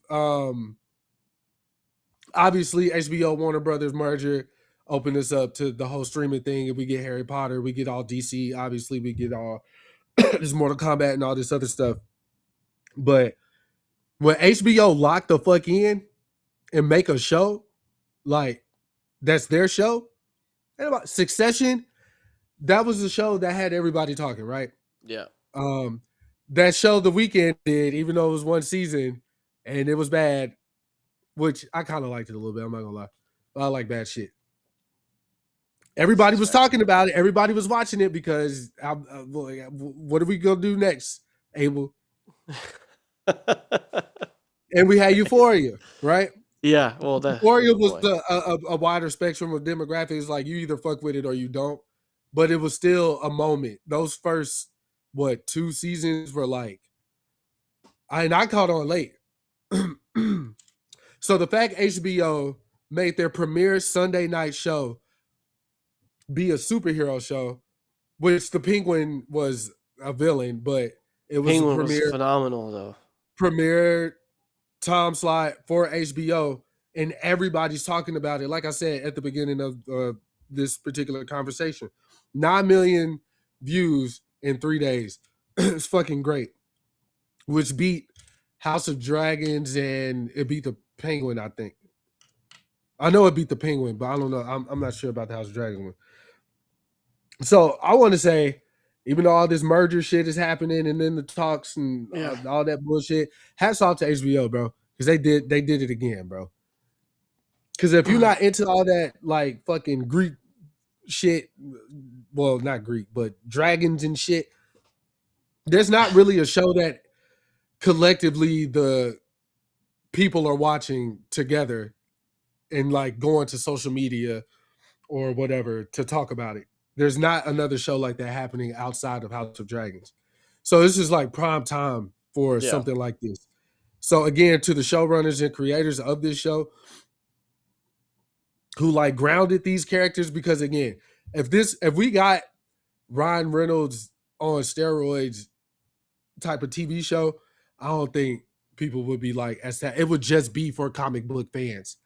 Obviously, HBO Warner Brothers merger opened us up to the whole streaming thing, and we get Harry Potter, we get all DC. Obviously, we get all this Mortal Kombat and all this other stuff. But when HBO lock the fuck in and make a show, like, that's their show. And about Succession, that was the show that had everybody talking, right? Yeah. That show The Weeknd did, even though it was one season and it was bad, which I kind of liked it a little bit. I'm not gonna lie, but I like bad shit. Everybody was talking about it. Everybody was watching it because what are we gonna do next, Abel? And we had Euphoria, right? Yeah, well, Euphoria was a wider spectrum of demographics. Like, you either fuck with it or you don't. But it was still a moment. Those first 2 seasons were like, I caught on late. So the fact HBO made their premiere Sunday night show be a superhero show, which the Penguin was a villain, but it was Penguin a premiere, was phenomenal though. Premiere time slot for HBO, and everybody's talking about it. Like I said at the beginning of this particular conversation, 9 million views in 3 days. It's fucking great. Which beat House of Dragons, and it beat the Penguin, I think. I know it beat the Penguin, but I don't know. I'm not sure about the House of Dragons one. So I want to say Even though all this merger shit is happening and then the talks and all that bullshit, hats off to HBO, bro, because they did it again, bro. Because if you're not into all that like fucking Greek shit, well, not Greek, but dragons and shit, there's not really a show that collectively the people are watching together and like going to social media or whatever to talk about it. There's not another show like that happening outside of House of Dragons. So this is like prime time for something like this. So again, to the showrunners and creators of this show who like grounded these characters, because again, if we got Ryan Reynolds on steroids type of TV show, I don't think people would be like, it would just be for comic book fans.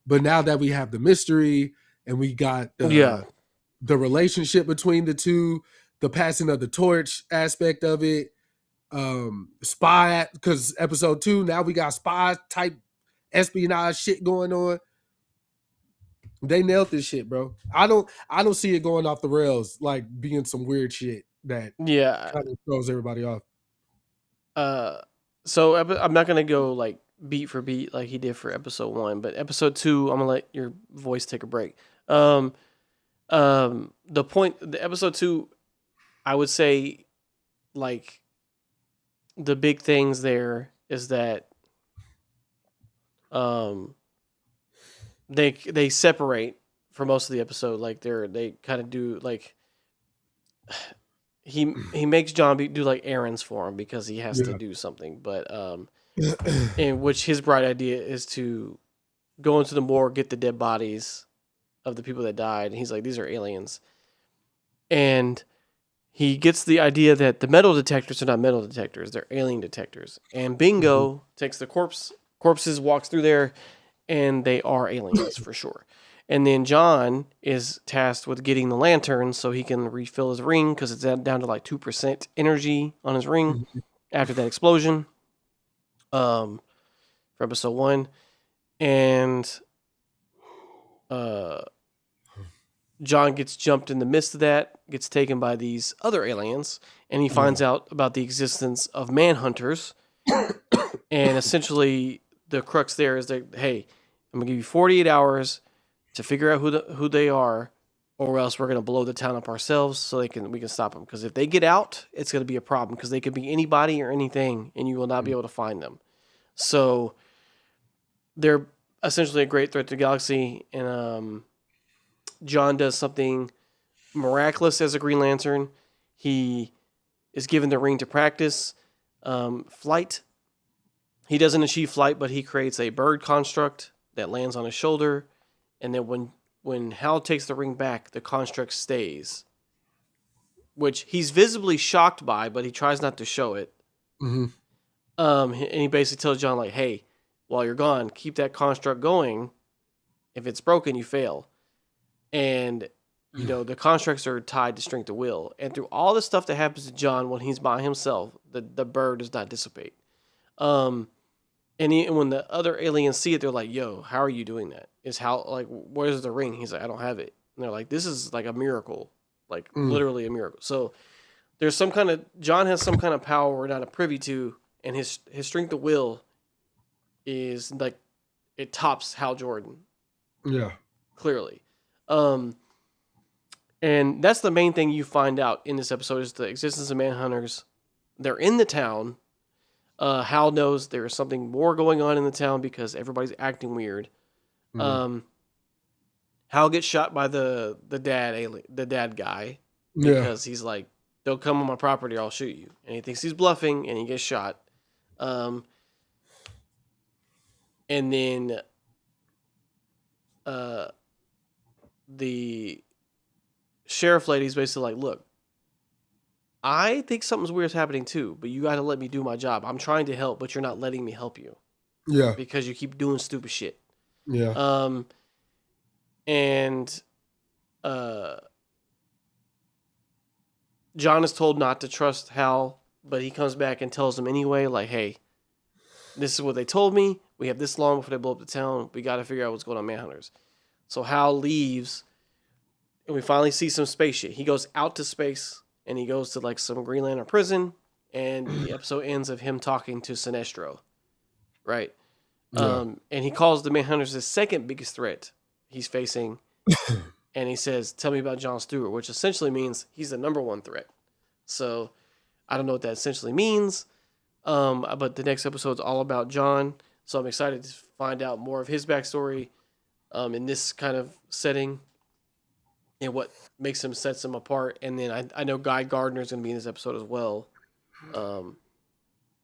But now that we have the mystery and we got the relationship between the two, the passing of the torch aspect of it, spy, because episode 2, now we got spy type espionage shit going on. They nailed this shit, bro. I don't see it going off the rails, like being some weird shit that kind of throws everybody off. So I'm not gonna go like beat for beat like he did for episode 1, but episode 2, I'm gonna let your voice take a break. The episode 2, I would say, like, the big things there is that they separate for most of the episode. Like they kind of do like he makes John do like errands for him because he has to do something, but in which his bright idea is to go into the morgue, get the dead bodies of the people that died, and he's like, these are aliens. And he gets the idea that the metal detectors are not metal detectors, they're alien detectors. And Bingo takes the corpses, walks through there, and they are aliens for sure. And then John is tasked with getting the lantern so he can refill his ring, because it's down to like 2% energy on his ring after that explosion for episode 1. And John gets jumped in the midst of that, gets taken by these other aliens, and he finds out about the existence of manhunters. And essentially, the crux there is that, hey, I'm going to give you 48 hours to figure out who they are, or else we're going to blow the town up ourselves so we can stop them. Because if they get out, it's going to be a problem, because they could be anybody or anything, and you will not be able to find them. So they're essentially a great threat to the galaxy, and John does something miraculous as a Green Lantern. He is given the ring to practice flight. He doesn't achieve flight, but he creates a bird construct that lands on his shoulder. And then when Hal takes the ring back, the construct stays, which he's visibly shocked by, but he tries not to show it. Mm-hmm. And he basically tells John, like, hey, while you're gone, keep that construct going. If it's broken, you fail. And, you know, the constructs are tied to strength of will. And through all the stuff that happens to John when he's by himself, the bird does not dissipate. And when the other aliens see it, they're like, yo, how are you doing that? Where's the ring? He's like, I don't have it. And they're like, this is like a miracle. Like, literally a miracle. So there's John has some kind of power we're not privy to, and his strength of will is like, it tops Hal Jordan. Yeah. Clearly. And that's the main thing you find out in this episode is the existence of manhunters. They're in the town. Hal knows there is something more going on in the town because everybody's acting weird. Hal gets shot by the dad guy because he's like, "Don't come on my property, or I'll shoot you." And he thinks he's bluffing, and he gets shot. And then the sheriff lady's basically like, "Look, I think something's weird is happening too, but you got to let me do my job. I'm trying to help, but you're not letting me help you. Yeah. Because you keep doing stupid shit." Yeah. John is told not to trust Hal, but he comes back and tells him anyway, like, hey, this is what they told me. We have this long before they blow up the town. We got to figure out what's going on, manhunters. So Hal leaves, and we finally see some space shit. He goes out to space and he goes to like some Green Lantern prison, and the episode ends of him talking to Sinestro, right? Yeah. And he calls the Manhunters the second biggest threat he's facing, and he says, "Tell me about Jon Stewart," which essentially means he's the number one threat. So I don't know what that essentially means, but the next episode's all about Jon, so I'm excited to find out more of his backstory in this kind of setting and what sets him apart. And then I know Guy Gardner's going to be in this episode as well,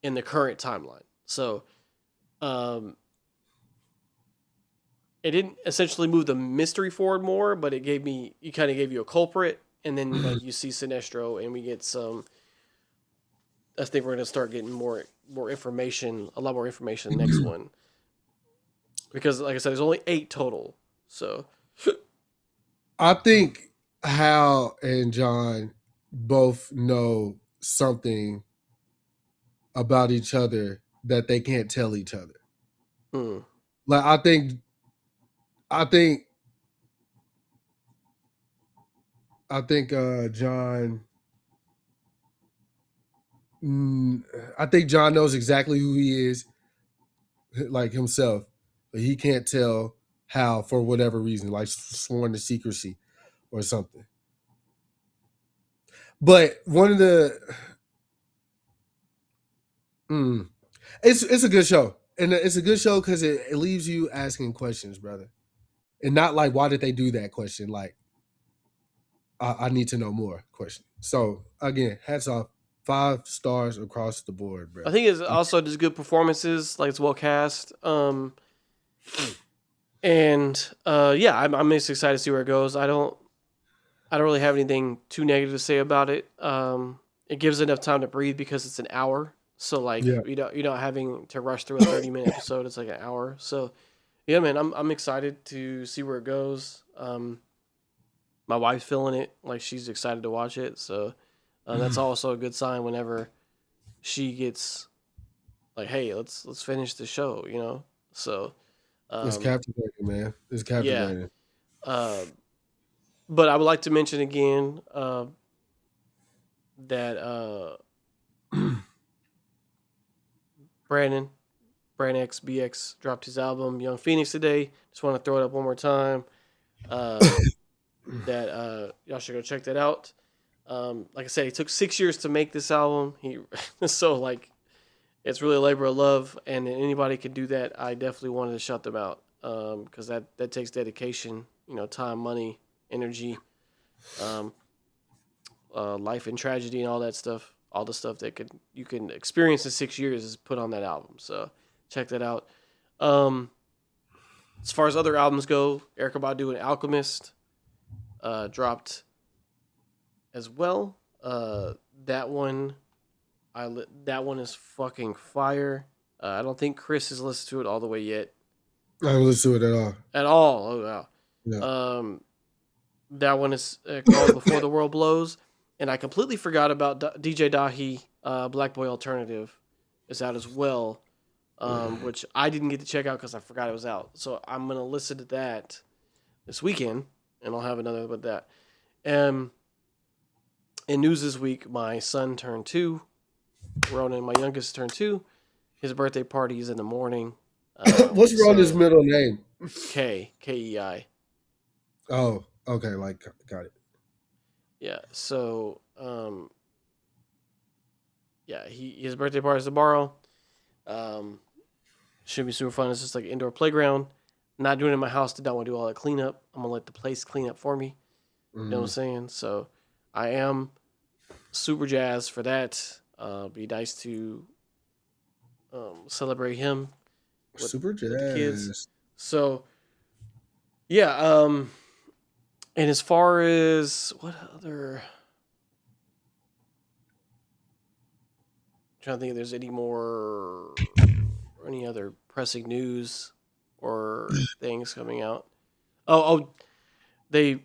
in the current timeline. So it didn't essentially move the mystery forward more, but it gave you a culprit, and then like you see Sinestro, and we get some. I think we're going to start getting more information, a lot more information in the next one, because like I said, there's only 8 total. So I think Hal and John both know something about each other that they can't tell each other. Like I think John. I think John knows exactly who he is, like himself, but he can't tell Hal for whatever reason, like sworn to secrecy or something. But one of the, it's a good show, and it's a good show because it leaves you asking questions, brother, and not like why did they do that question, like I need to know more question. So again, hats off, 5 stars across the board, bro. I think it's also just good performances, like it's well cast. And yeah, I'm just excited to see where it goes. I don't really have anything too negative to say about it. It gives enough time to breathe because it's an hour. So like you're not having to rush through a 30-minute episode. It's like an hour. So yeah, man, I'm excited to see where it goes. My wife's feeling it, like she's excited to watch it. So that's also a good sign whenever she gets like, hey, let's finish the show, you know? So it's captivating, man. It's captivating. Yeah. But I would like to mention again that Brandon X BX dropped his album Young Phoenix today. Just want to throw it up one more time. That y'all should go check that out. Like I said, it took 6 years to make this album. So like it's really a labor of love, and anybody can do that. I definitely wanted to shout them out because that takes dedication, time, money, energy, life and tragedy, and all that stuff. All the stuff that you can experience in 6 years is put on that album. So check that out. As far as other albums go, Erykah Badu and Alchemist dropped as well. That one is fucking fire. I don't think Chris has listened to it all the way yet. I haven't listened to it at all. At all? Oh wow. Yeah. That one is called Before the World Blows, and I completely forgot about DJ Dahi. Black Boy Alternative is out as well, which I didn't get to check out because I forgot it was out. So I'm gonna listen to that this weekend, and I'll have another about that. In news this week, my son turned 2. Ronan, my youngest, turned 2. His birthday party is in the morning. What's Ronan's middle name? Kei. Oh, okay, like got it. Yeah, so his birthday party is tomorrow. Should be super fun. It's just like an indoor playground. Not doing it in my house. Did not want to do all that cleanup. I'm gonna let the place clean up for me. You know what I'm saying? So I am super jazzed for that. Be nice to celebrate him. Super jazzed. With the kids. So yeah. And as far as what other, I'm trying to think if there's any other pressing news or things coming out. Oh, they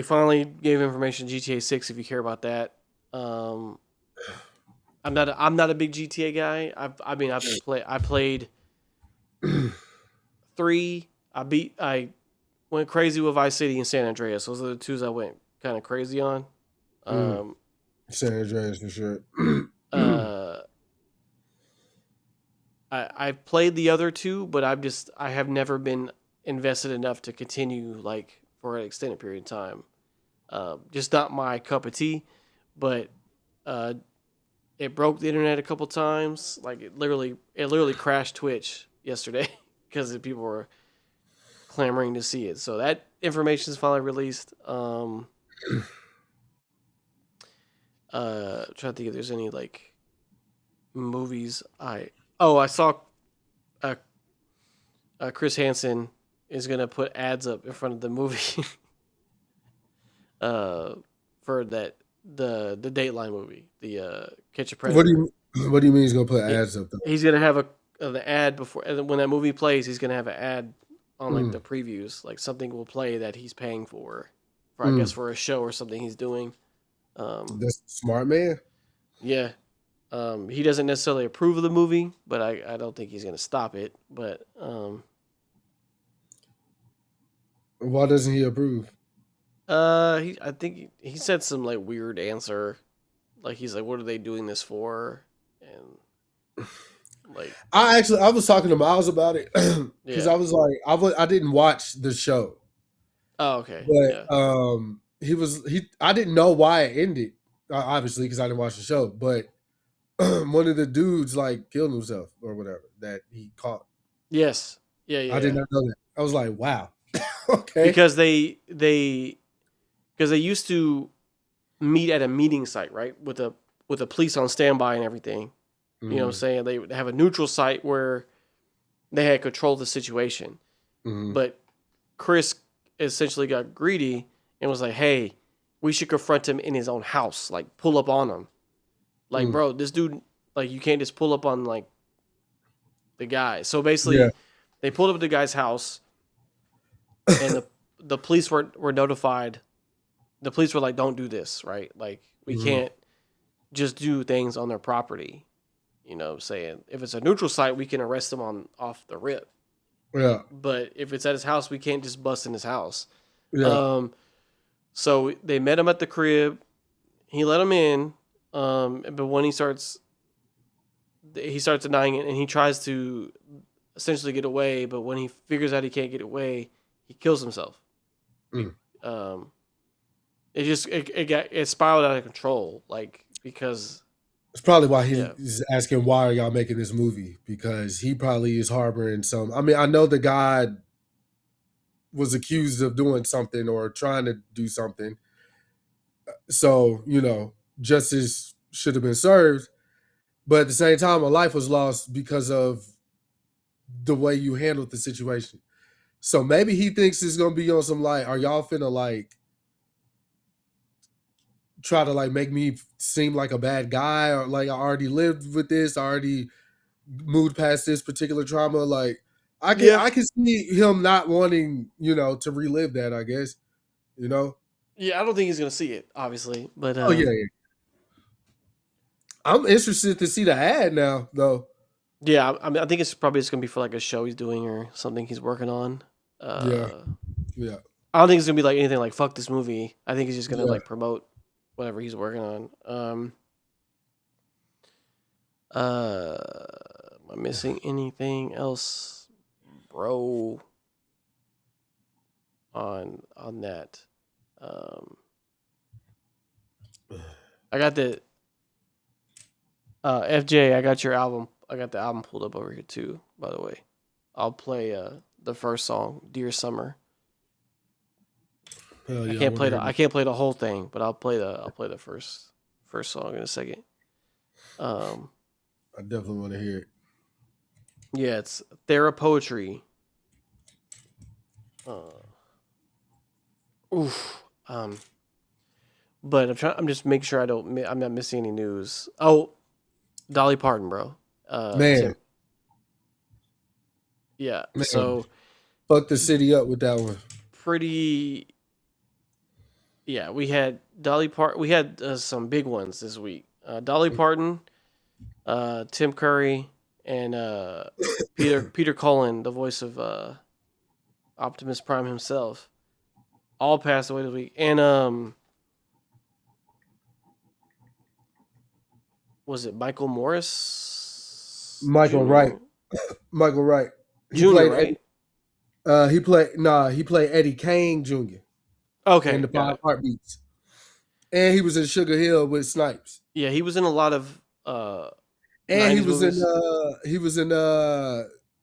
finally gave information GTA 6 if you care about that. I'm not a big GTA guy. I played 3. I went crazy with Vice City and San Andreas. Those are the 2s I went kind of crazy on. San Andreas for sure. I played the other two, but I have never been invested enough to continue like for an extended period of time. Just not my cup of tea, but it broke the internet a couple times. Like it literally crashed Twitch yesterday because people were clamoring to see it. So that information is finally released. Trying to think if there's any like movies I saw Chris Hansen is gonna put ads up in front of the movie for that the Dateline movie, the Catch a Predator. What do you mean he's gonna put ads up though? He's gonna have the ad before, and when that movie plays, he's gonna have an ad on like the previews, like something will play that he's paying for I guess for a show or something he's doing. That's smart man. Yeah. He doesn't necessarily approve of the movie, but I don't think he's gonna stop it. But why doesn't he approve? I think he said some like weird answer, like he's like, "What are they doing this for?" And like, I was talking to Miles about it because I was like, I didn't watch the show. Oh, okay. But I didn't know why it ended, obviously because I didn't watch the show. But one of the dudes like killed himself or whatever that he caught. Yes. Yeah. I did not know that. I was like, wow. Okay. Because they used to meet at a meeting site, right? With the police on standby and everything. You know what I'm saying? They would have a neutral site where they had control of the situation. But Chris essentially got greedy and was like, hey, we should confront him in his own house. Like, pull up on him. Like, bro, this dude, like, you can't just pull up on, like, the guy. So basically, they pulled up at the guy's house, and the police were notified. The police were like, don't do this, right? Like, we can't just do things on their property. You know what I'm saying? If it's a neutral site, we can arrest him off the rip. Yeah. But if it's at his house, we can't just bust in his house. Yeah. So they met him at the crib. He let him in. But when he starts denying it, and he tries to essentially get away. But when he figures out he can't get away, he kills himself. It spiraled out of control, like, because it's probably why he's asking, why are y'all making this movie? Because he probably is harboring some. I mean, I know the guy was accused of doing something or trying to do something. So, justice should have been served. But at the same time, a life was lost because of the way you handled the situation. So maybe he thinks it's going to be on some, like, are y'all finna, like, try to, like, make me seem like a bad guy, or like I already lived with this, I already moved past this particular trauma. Like, I can see him not wanting, to relive that, I guess, Yeah, I don't think he's gonna see it, obviously, but yeah. I'm interested to see the ad now, though. Yeah, I mean, I think it's probably just gonna be for like a show he's doing or something he's working on. Yeah. I don't think it's gonna be like anything like fuck this movie. I think he's just gonna like promote whatever he's working on. Am I missing anything else, bro? On that, I got the FJ. I got your album. I got the album pulled up over here too. By the way, I'll play the first song, "Dear Summer." Yeah, I can't play the whole thing, but I'll play the first song in a second. I definitely want to hear it. Yeah, it's Therapoetry. But I'm just making sure I'm not missing any news. Oh, Dolly Parton, bro. Man. Yeah. Man. So fuck the city up with that one. Pretty. Yeah, we had Dolly Parton. We had some big ones this week. Dolly Parton, Tim Curry, and Peter Cullen, the voice of Optimus Prime himself, all passed away this week. And Was it Michael Morris Michael Wright. Jr.? Michael Wright. He Junior, played right? he played Eddie Kane Jr. in Okay, the got Five it. Heartbeats. And he was in Sugar Hill with Snipes. Yeah, he was in a lot of And 90s movies. he was in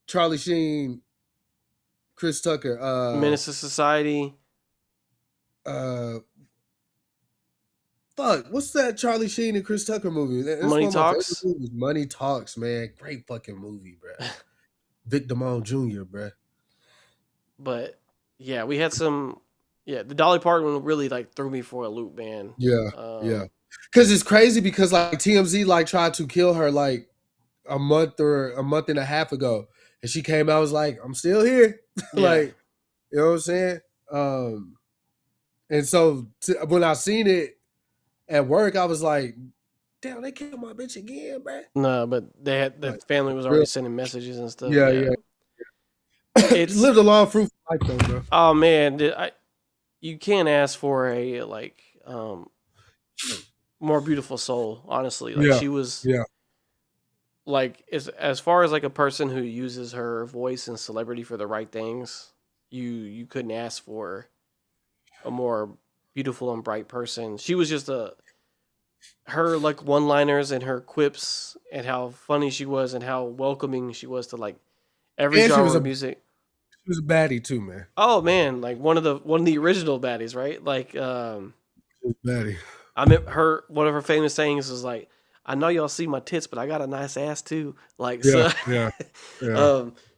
Charlie Sheen, Chris Tucker, Menace to Society. what's that Charlie Sheen and Chris Tucker movie? That's Money one of my favorite Talks. movies. Money Talks, man. Great fucking movie, bro. Vic Damone Jr., bro. But yeah, we had some. Yeah, the Dolly Parton one really like threw me for a loop, man. Yeah, yeah. Because it's crazy because like TMZ like tried to kill her like a month and a half ago, and she came out was like, "I'm still here," like you know what I'm saying. And so when I seen it at work, I was like, "Damn, they killed my bitch again, bro." No, but they had the Like, family was already sending messages and stuff. yeah, Yeah, yeah. it's lived a long, fruitful life though, bro. Oh man, you can't ask for a like more beautiful soul, honestly. Like she was like as far as like a person who uses her voice and celebrity for the right things, you couldn't ask for a more beautiful and bright person. She was just her like one-liners and her quips and how funny she was and how welcoming she was to like every genre of music. She was a baddie too, man. Oh man, like one of the original baddies, right? Like She was a baddie. I mean, one of her famous sayings is like, "I know y'all see my tits, but I got a nice ass too." Like, yeah.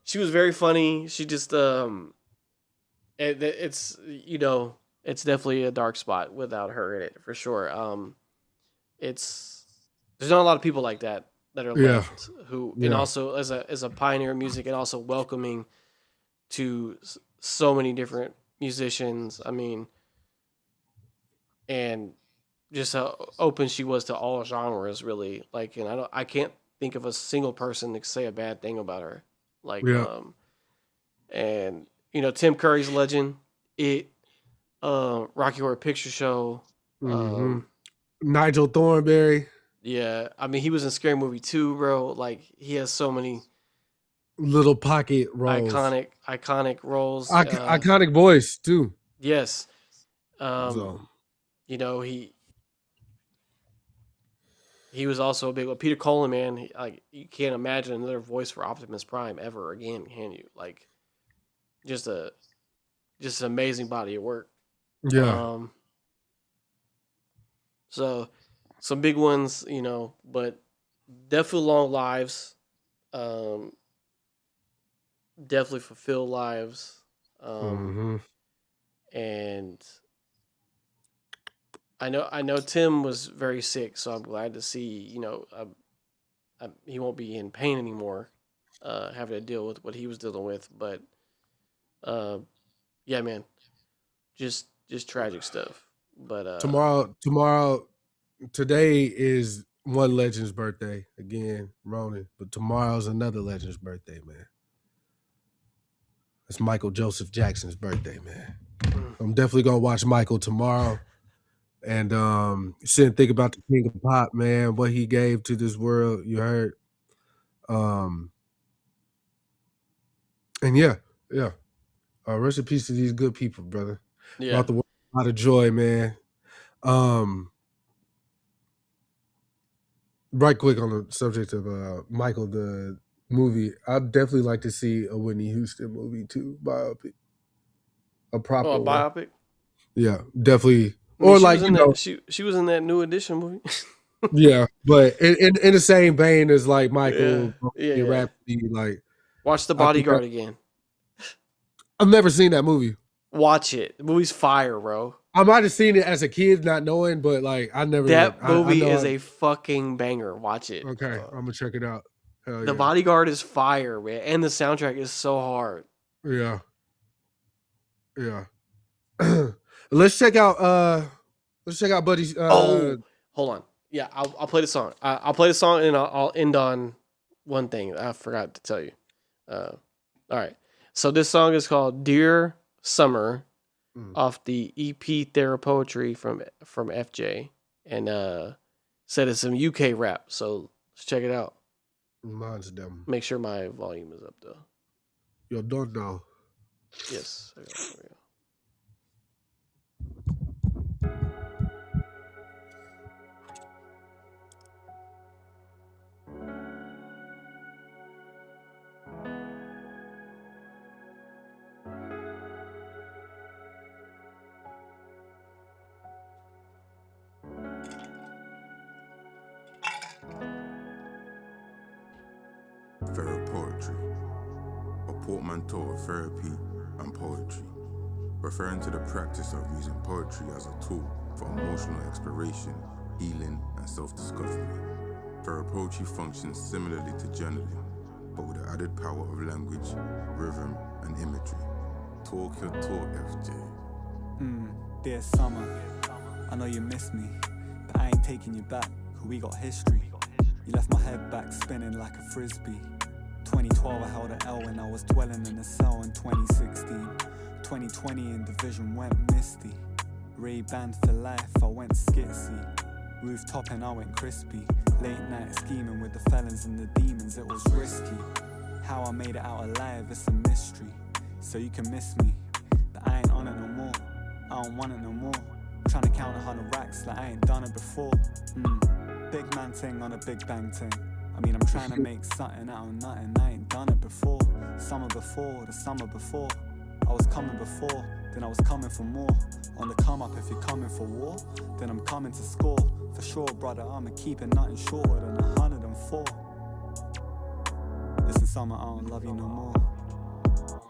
She was very funny. She just, it's it's definitely a dark spot without her in it for sure. There's not a lot of people like that are left who, and also as a pioneer of music and also welcoming to so many different musicians. I mean, and just how open she was to all genres, really. Like, and I can't think of a single person to say a bad thing about her. Like, and Tim Curry's Legend, Rocky Horror Picture Show, Nigel Thornberry. Yeah, I mean, he was in Scary Movie 2, bro. Like, he has so many little pocket roles, iconic roles, iconic voice too. Yes, he was also a big one. Peter Cullen, man. You can't imagine another voice for Optimus Prime ever again, can you? Like, just an amazing body of work. Yeah. So some big ones, but definitely long lives. Definitely fulfill lives. And I know Tim was very sick, so I'm glad to see, he won't be in pain anymore, having to deal with what he was dealing with. But, yeah, man, just tragic stuff. But today is one legend's birthday again, Ronan. But tomorrow's another legend's birthday, man. It's Michael Joseph Jackson's birthday, man. I'm definitely gonna watch Michael tomorrow. And sit and think about the King of Pop, man, what he gave to this world. You heard. And rest in peace to these good people, brother. Yeah. Brought the world a lot of joy, man. Right quick on the subject of Michael, the movie, I'd definitely like to see a Whitney Houston movie too, biopic. A proper a biopic? Yeah, definitely. I mean, or like, she was in that New Edition movie. Yeah, but in the same vein as like Michael, Rhapsody, like watch The Bodyguard again. I've never seen that movie. Watch it. The movie's fire, bro. I might have seen it as a kid, not knowing, but like I never. That movie is a fucking banger. Watch it. Okay, I'm gonna check it out. The Bodyguard is fire, man, and the soundtrack is so hard. Yeah. Let's check out Buddy's. Hold on. Yeah, I'll play the song. I'll play the song and I'll end on one thing I forgot to tell you. All right. So this song is called "Dear Summer" off the EP Therapoetry from FJ, and Said it's some UK rap, so let's check it out. Mine's them. Make sure my volume is up though. You're done now. Yes. There we go. Fair poetry, a portmanteau of therapy and poetry, referring to the practice of using poetry as a tool for emotional exploration, healing, and self-discovery. Fair poetry functions similarly to journaling, but with the added power of language, rhythm, and imagery. Talk your talk, FJ. Dear summer, I know you miss me, but I ain't taking you back, cause we got history. You left my head back spinning like a frisbee. 2012 I held an L when I was dwelling in a cell in 2016. 2020 in division went misty. Ray-Ban for life, I went skitsy. Rooftop and I went crispy. Late night scheming with the felons and the demons, it was risky. How I made it out alive, it's a mystery. So you can miss me, but I ain't on it no more. I don't want it no more. Trying to count 100 racks like I ain't done it before. Big man ting on a big bang ting. I mean, I'm trying to make something out of nothing. I ain't done it before. Summer before, the summer before. I was coming before, then I was coming for more. On the come up, if you're coming for war, then I'm coming to score. For sure, brother, I'ma keep it nothing shorter than 104. Listen, summer, I don't love you no more.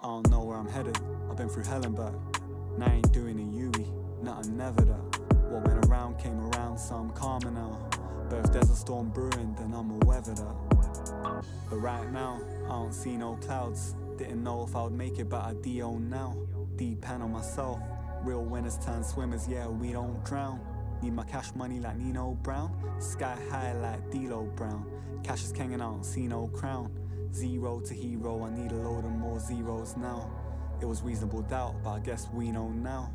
I don't know where I'm headed. I've been through hell and back. Now I ain't doing a Yui, nothing never that. What went around came around, so I'm calmer now. But if there's a storm brewing, then I'ma weather that. But right now, I don't see no clouds. Didn't know if I would make it, but I do now. Deep pan on myself. Real winners turn swimmers, yeah, we don't drown. Need my cash money like Nino Brown. Sky high like D-Lo Brown. Cash is king and I don't see no crown. Zero to hero, I need a load of more zeros now. It was reasonable doubt, but I guess we know now.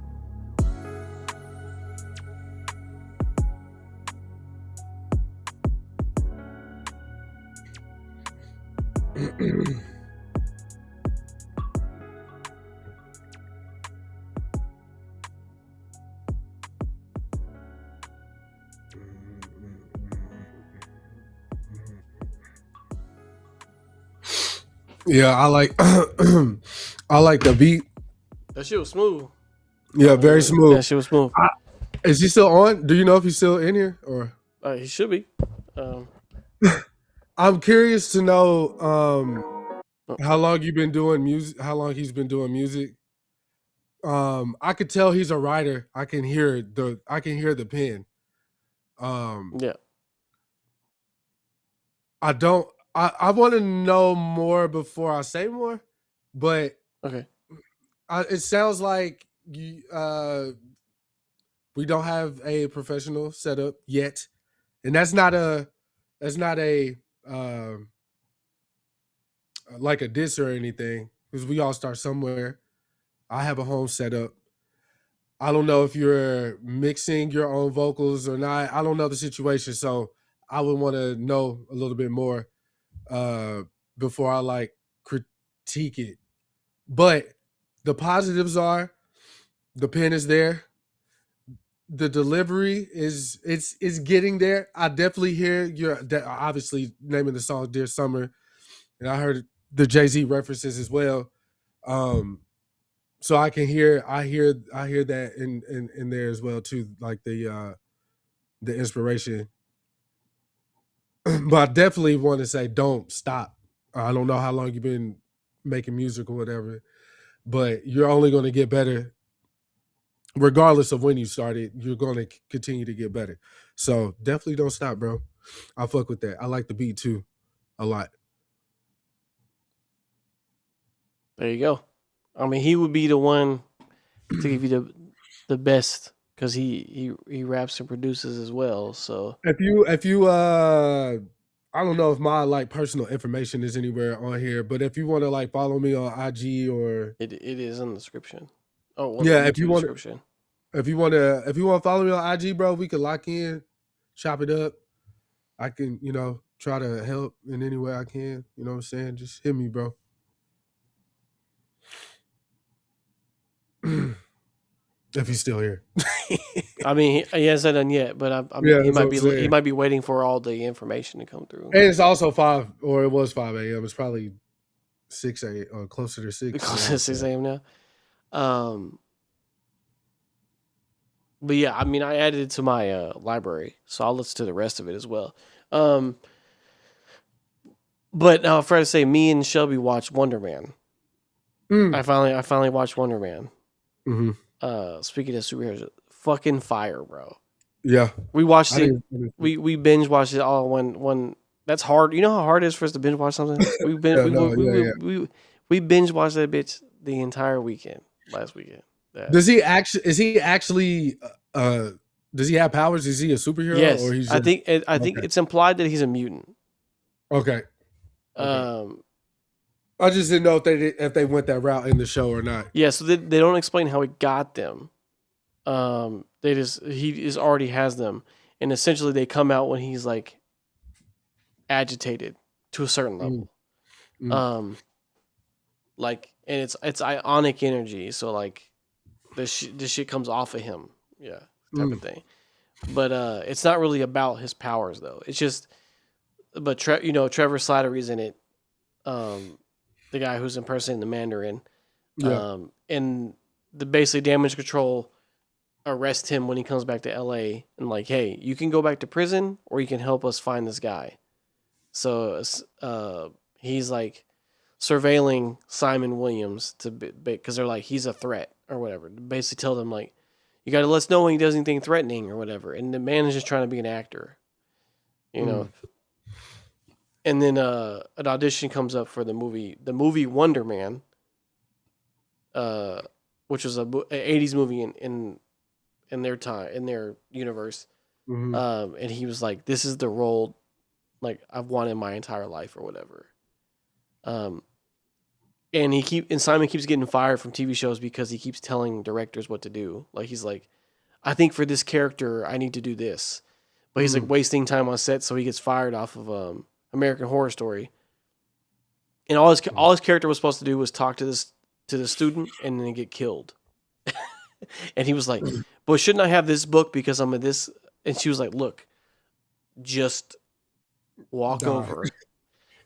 Yeah, I like I like the beat. That shit was smooth. Yeah, very smooth. That shit was smooth. Is he still on? Do you know if he's still in here or? He should be. I'm curious to know how long you've been doing music. How long he's been doing music. I could tell he's a writer. I can hear the pen. Yeah. I want to know more before I say more, but Okay. it sounds like you, we don't have a professional setup yet, and that's not a like a diss or anything, because we all start somewhere. I have a home setup. I don't know if you're mixing your own vocals or not. I don't know the situation, so I would want to know a little bit more before I like critique it. But the positives are the pen is there. The delivery is getting there. I definitely hear you're obviously naming the song Dear Summer, and I heard the Jay-Z references as well. So I hear that in there as well too, like the inspiration. But I definitely want to say don't stop. I don't know how long you've been making music or whatever, but you're only going to get better. Regardless of when you started, you're going to continue to get better. So definitely don't stop, bro. I fuck with that. I like the beat too a lot. There you go. I mean, he would be the one to give you the best because he raps and produces as well. So if you I don't know if my like personal information is anywhere on here, but if you want to like follow me on IG or it is in the description. Oh, well, yeah, the if you description. want to follow me on IG, bro, we could lock in, chop it up. I can, try to help in any way I can. You know what I'm saying? Just hit me, bro. If he's still here. I mean, he hasn't done yet, but Yeah, he that's what I'm he saying. might be waiting for all the information to come through. And it's also 5, or it was 5 a.m. It's probably 6 a.m. or closer to 6. Because it's 6 a.m. now. But yeah, I mean, I added it to my library, so I'll listen to the rest of it as well. But I forgot to say, me and Shelby watched Wonder Man. I finally watched Wonder Man. Mm-hmm. Speaking of superheroes, fucking fire, bro. Yeah, we watched it. We binge watched it all one. That's hard. You know how hard it is for us to binge watch something. We binge watched that bitch the entire weekend last weekend. Does he actually? Is he actually? Does he have powers? Is he a superhero? Yes, or he's I think it's implied that he's a mutant. Okay. I just didn't know if they went that route in the show or not. Yeah, so they don't explain how he got them. He already has them, and essentially they come out when he's like agitated to a certain level. Like, and it's ionic energy, so like this shit comes off of him, type of thing. But it's not really about his powers though. It's just, but Trevor Slattery's in it, the guy who's impersonating the Mandarin, and the basically damage control arrest him when he comes back to LA and like, hey, you can go back to prison or you can help us find this guy. So he's like surveilling Simon Williams because they're like, he's a threat or whatever. Basically tell them like, you got to let us know when he does anything threatening or whatever. And the man is just trying to be an actor, you know. And then an audition comes up for the movie Wonder Man, which was an 80s movie in their time, in their universe. And he was like, this is the role like I've wanted my entire life or whatever. And Simon keeps getting fired from TV shows because he keeps telling directors what to do. Like he's like, I think for this character I need to do this, but he's like wasting time on set, so he gets fired off of American Horror Story. And all his character was supposed to do was talk to the student and then get killed. And he was like, but shouldn't I have this book because I'm in this? And she was like, look, just walk over.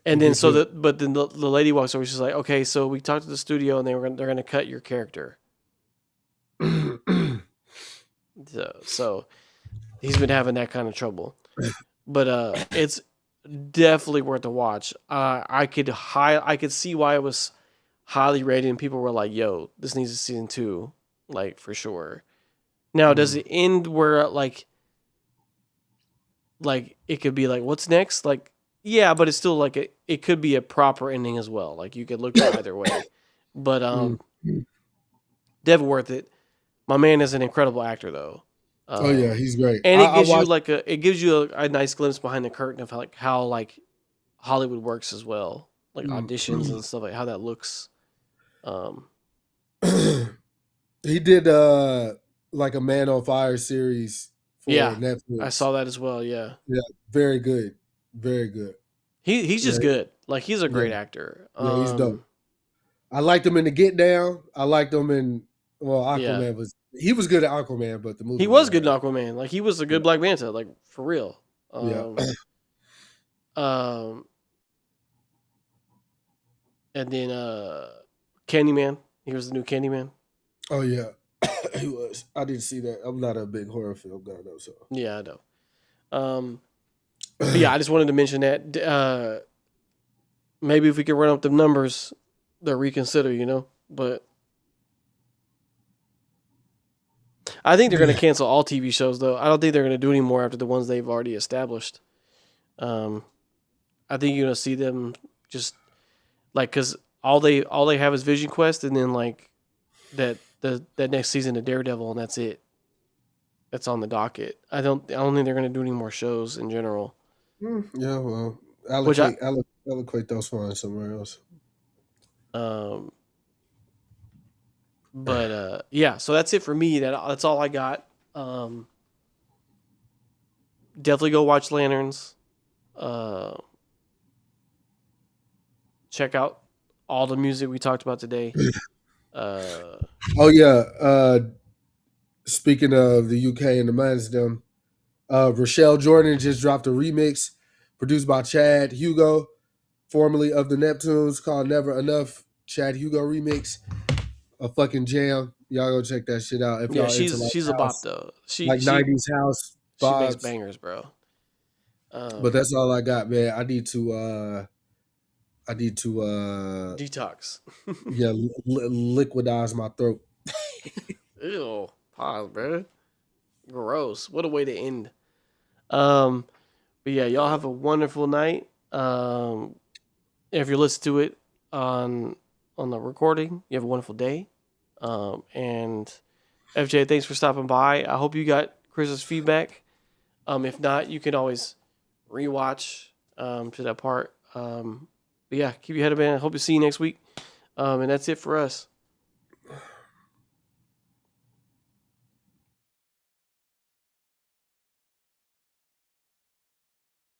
And then but then the lady walks over. She's like, okay, so we talked to the studio and they're going to cut your character. So he's been having that kind of trouble. But it's definitely worth a watch. I could see why it was highly rated and people were like, yo, this needs a season 2, like for sure. Now, does it end where like it could be like, what's next? Like, yeah, but it's still like it could be a proper ending as well. Like you could look at it either way. But definitely worth it. My man is an incredible actor though. Oh yeah, he's great. And it gives you a nice glimpse behind the curtain of how Hollywood works as well. Like auditions and stuff, like how that looks. He did like a Man on Fire series for Netflix. I saw that as well, yeah. Yeah, very good. Very good. He's just good. Like he's a great actor. Yeah, he's dope. I liked him in The Get Down. I liked him in Aquaman was good at Aquaman, but the movie he was good in Aquaman. Like he was a good Black Manta, like for real. And then Candyman. He was the new Candyman. Oh yeah. He was. I didn't see that. I'm not a big horror film guy though, so. Yeah, I know. But yeah, I just wanted to mention that. Maybe if we could run up the numbers, they'll reconsider, you know. But I think they're going to cancel all TV shows, though. I don't think they're going to do any more after the ones they've already established. I think you're going to see them just like because all they have is Vision Quest, and then like that next season of Daredevil, and that's it. That's on the docket. I don't think they're going to do any more shows in general. Yeah, well, allocate those funds somewhere else. But yeah, so that's it for me. That's all I got. Definitely go watch Lanterns. check out all the music we talked about today. Oh yeah. Speaking of the UK and the Men's them, Rochelle Jordan just dropped a remix produced by Chad Hugo, formerly of the Neptunes, called Never Enough. Chad Hugo remix, a fucking jam. Y'all go check that shit out if Yeah, y'all into like she's a bop house, though. like 90s house She makes vibes. bangers, bro. But that's all I got, man. I need to Detox. yeah, liquidize my throat. Ew. Pause, bro. Gross. What a way to end. But yeah, y'all have a wonderful night. If you're listening to it on the recording, you have a wonderful day. And FJ, thanks for stopping by. I hope you got Chris's feedback. If not, you can always rewatch to that part. But yeah, keep your head up, man. I hope to see you next week. And that's it for us.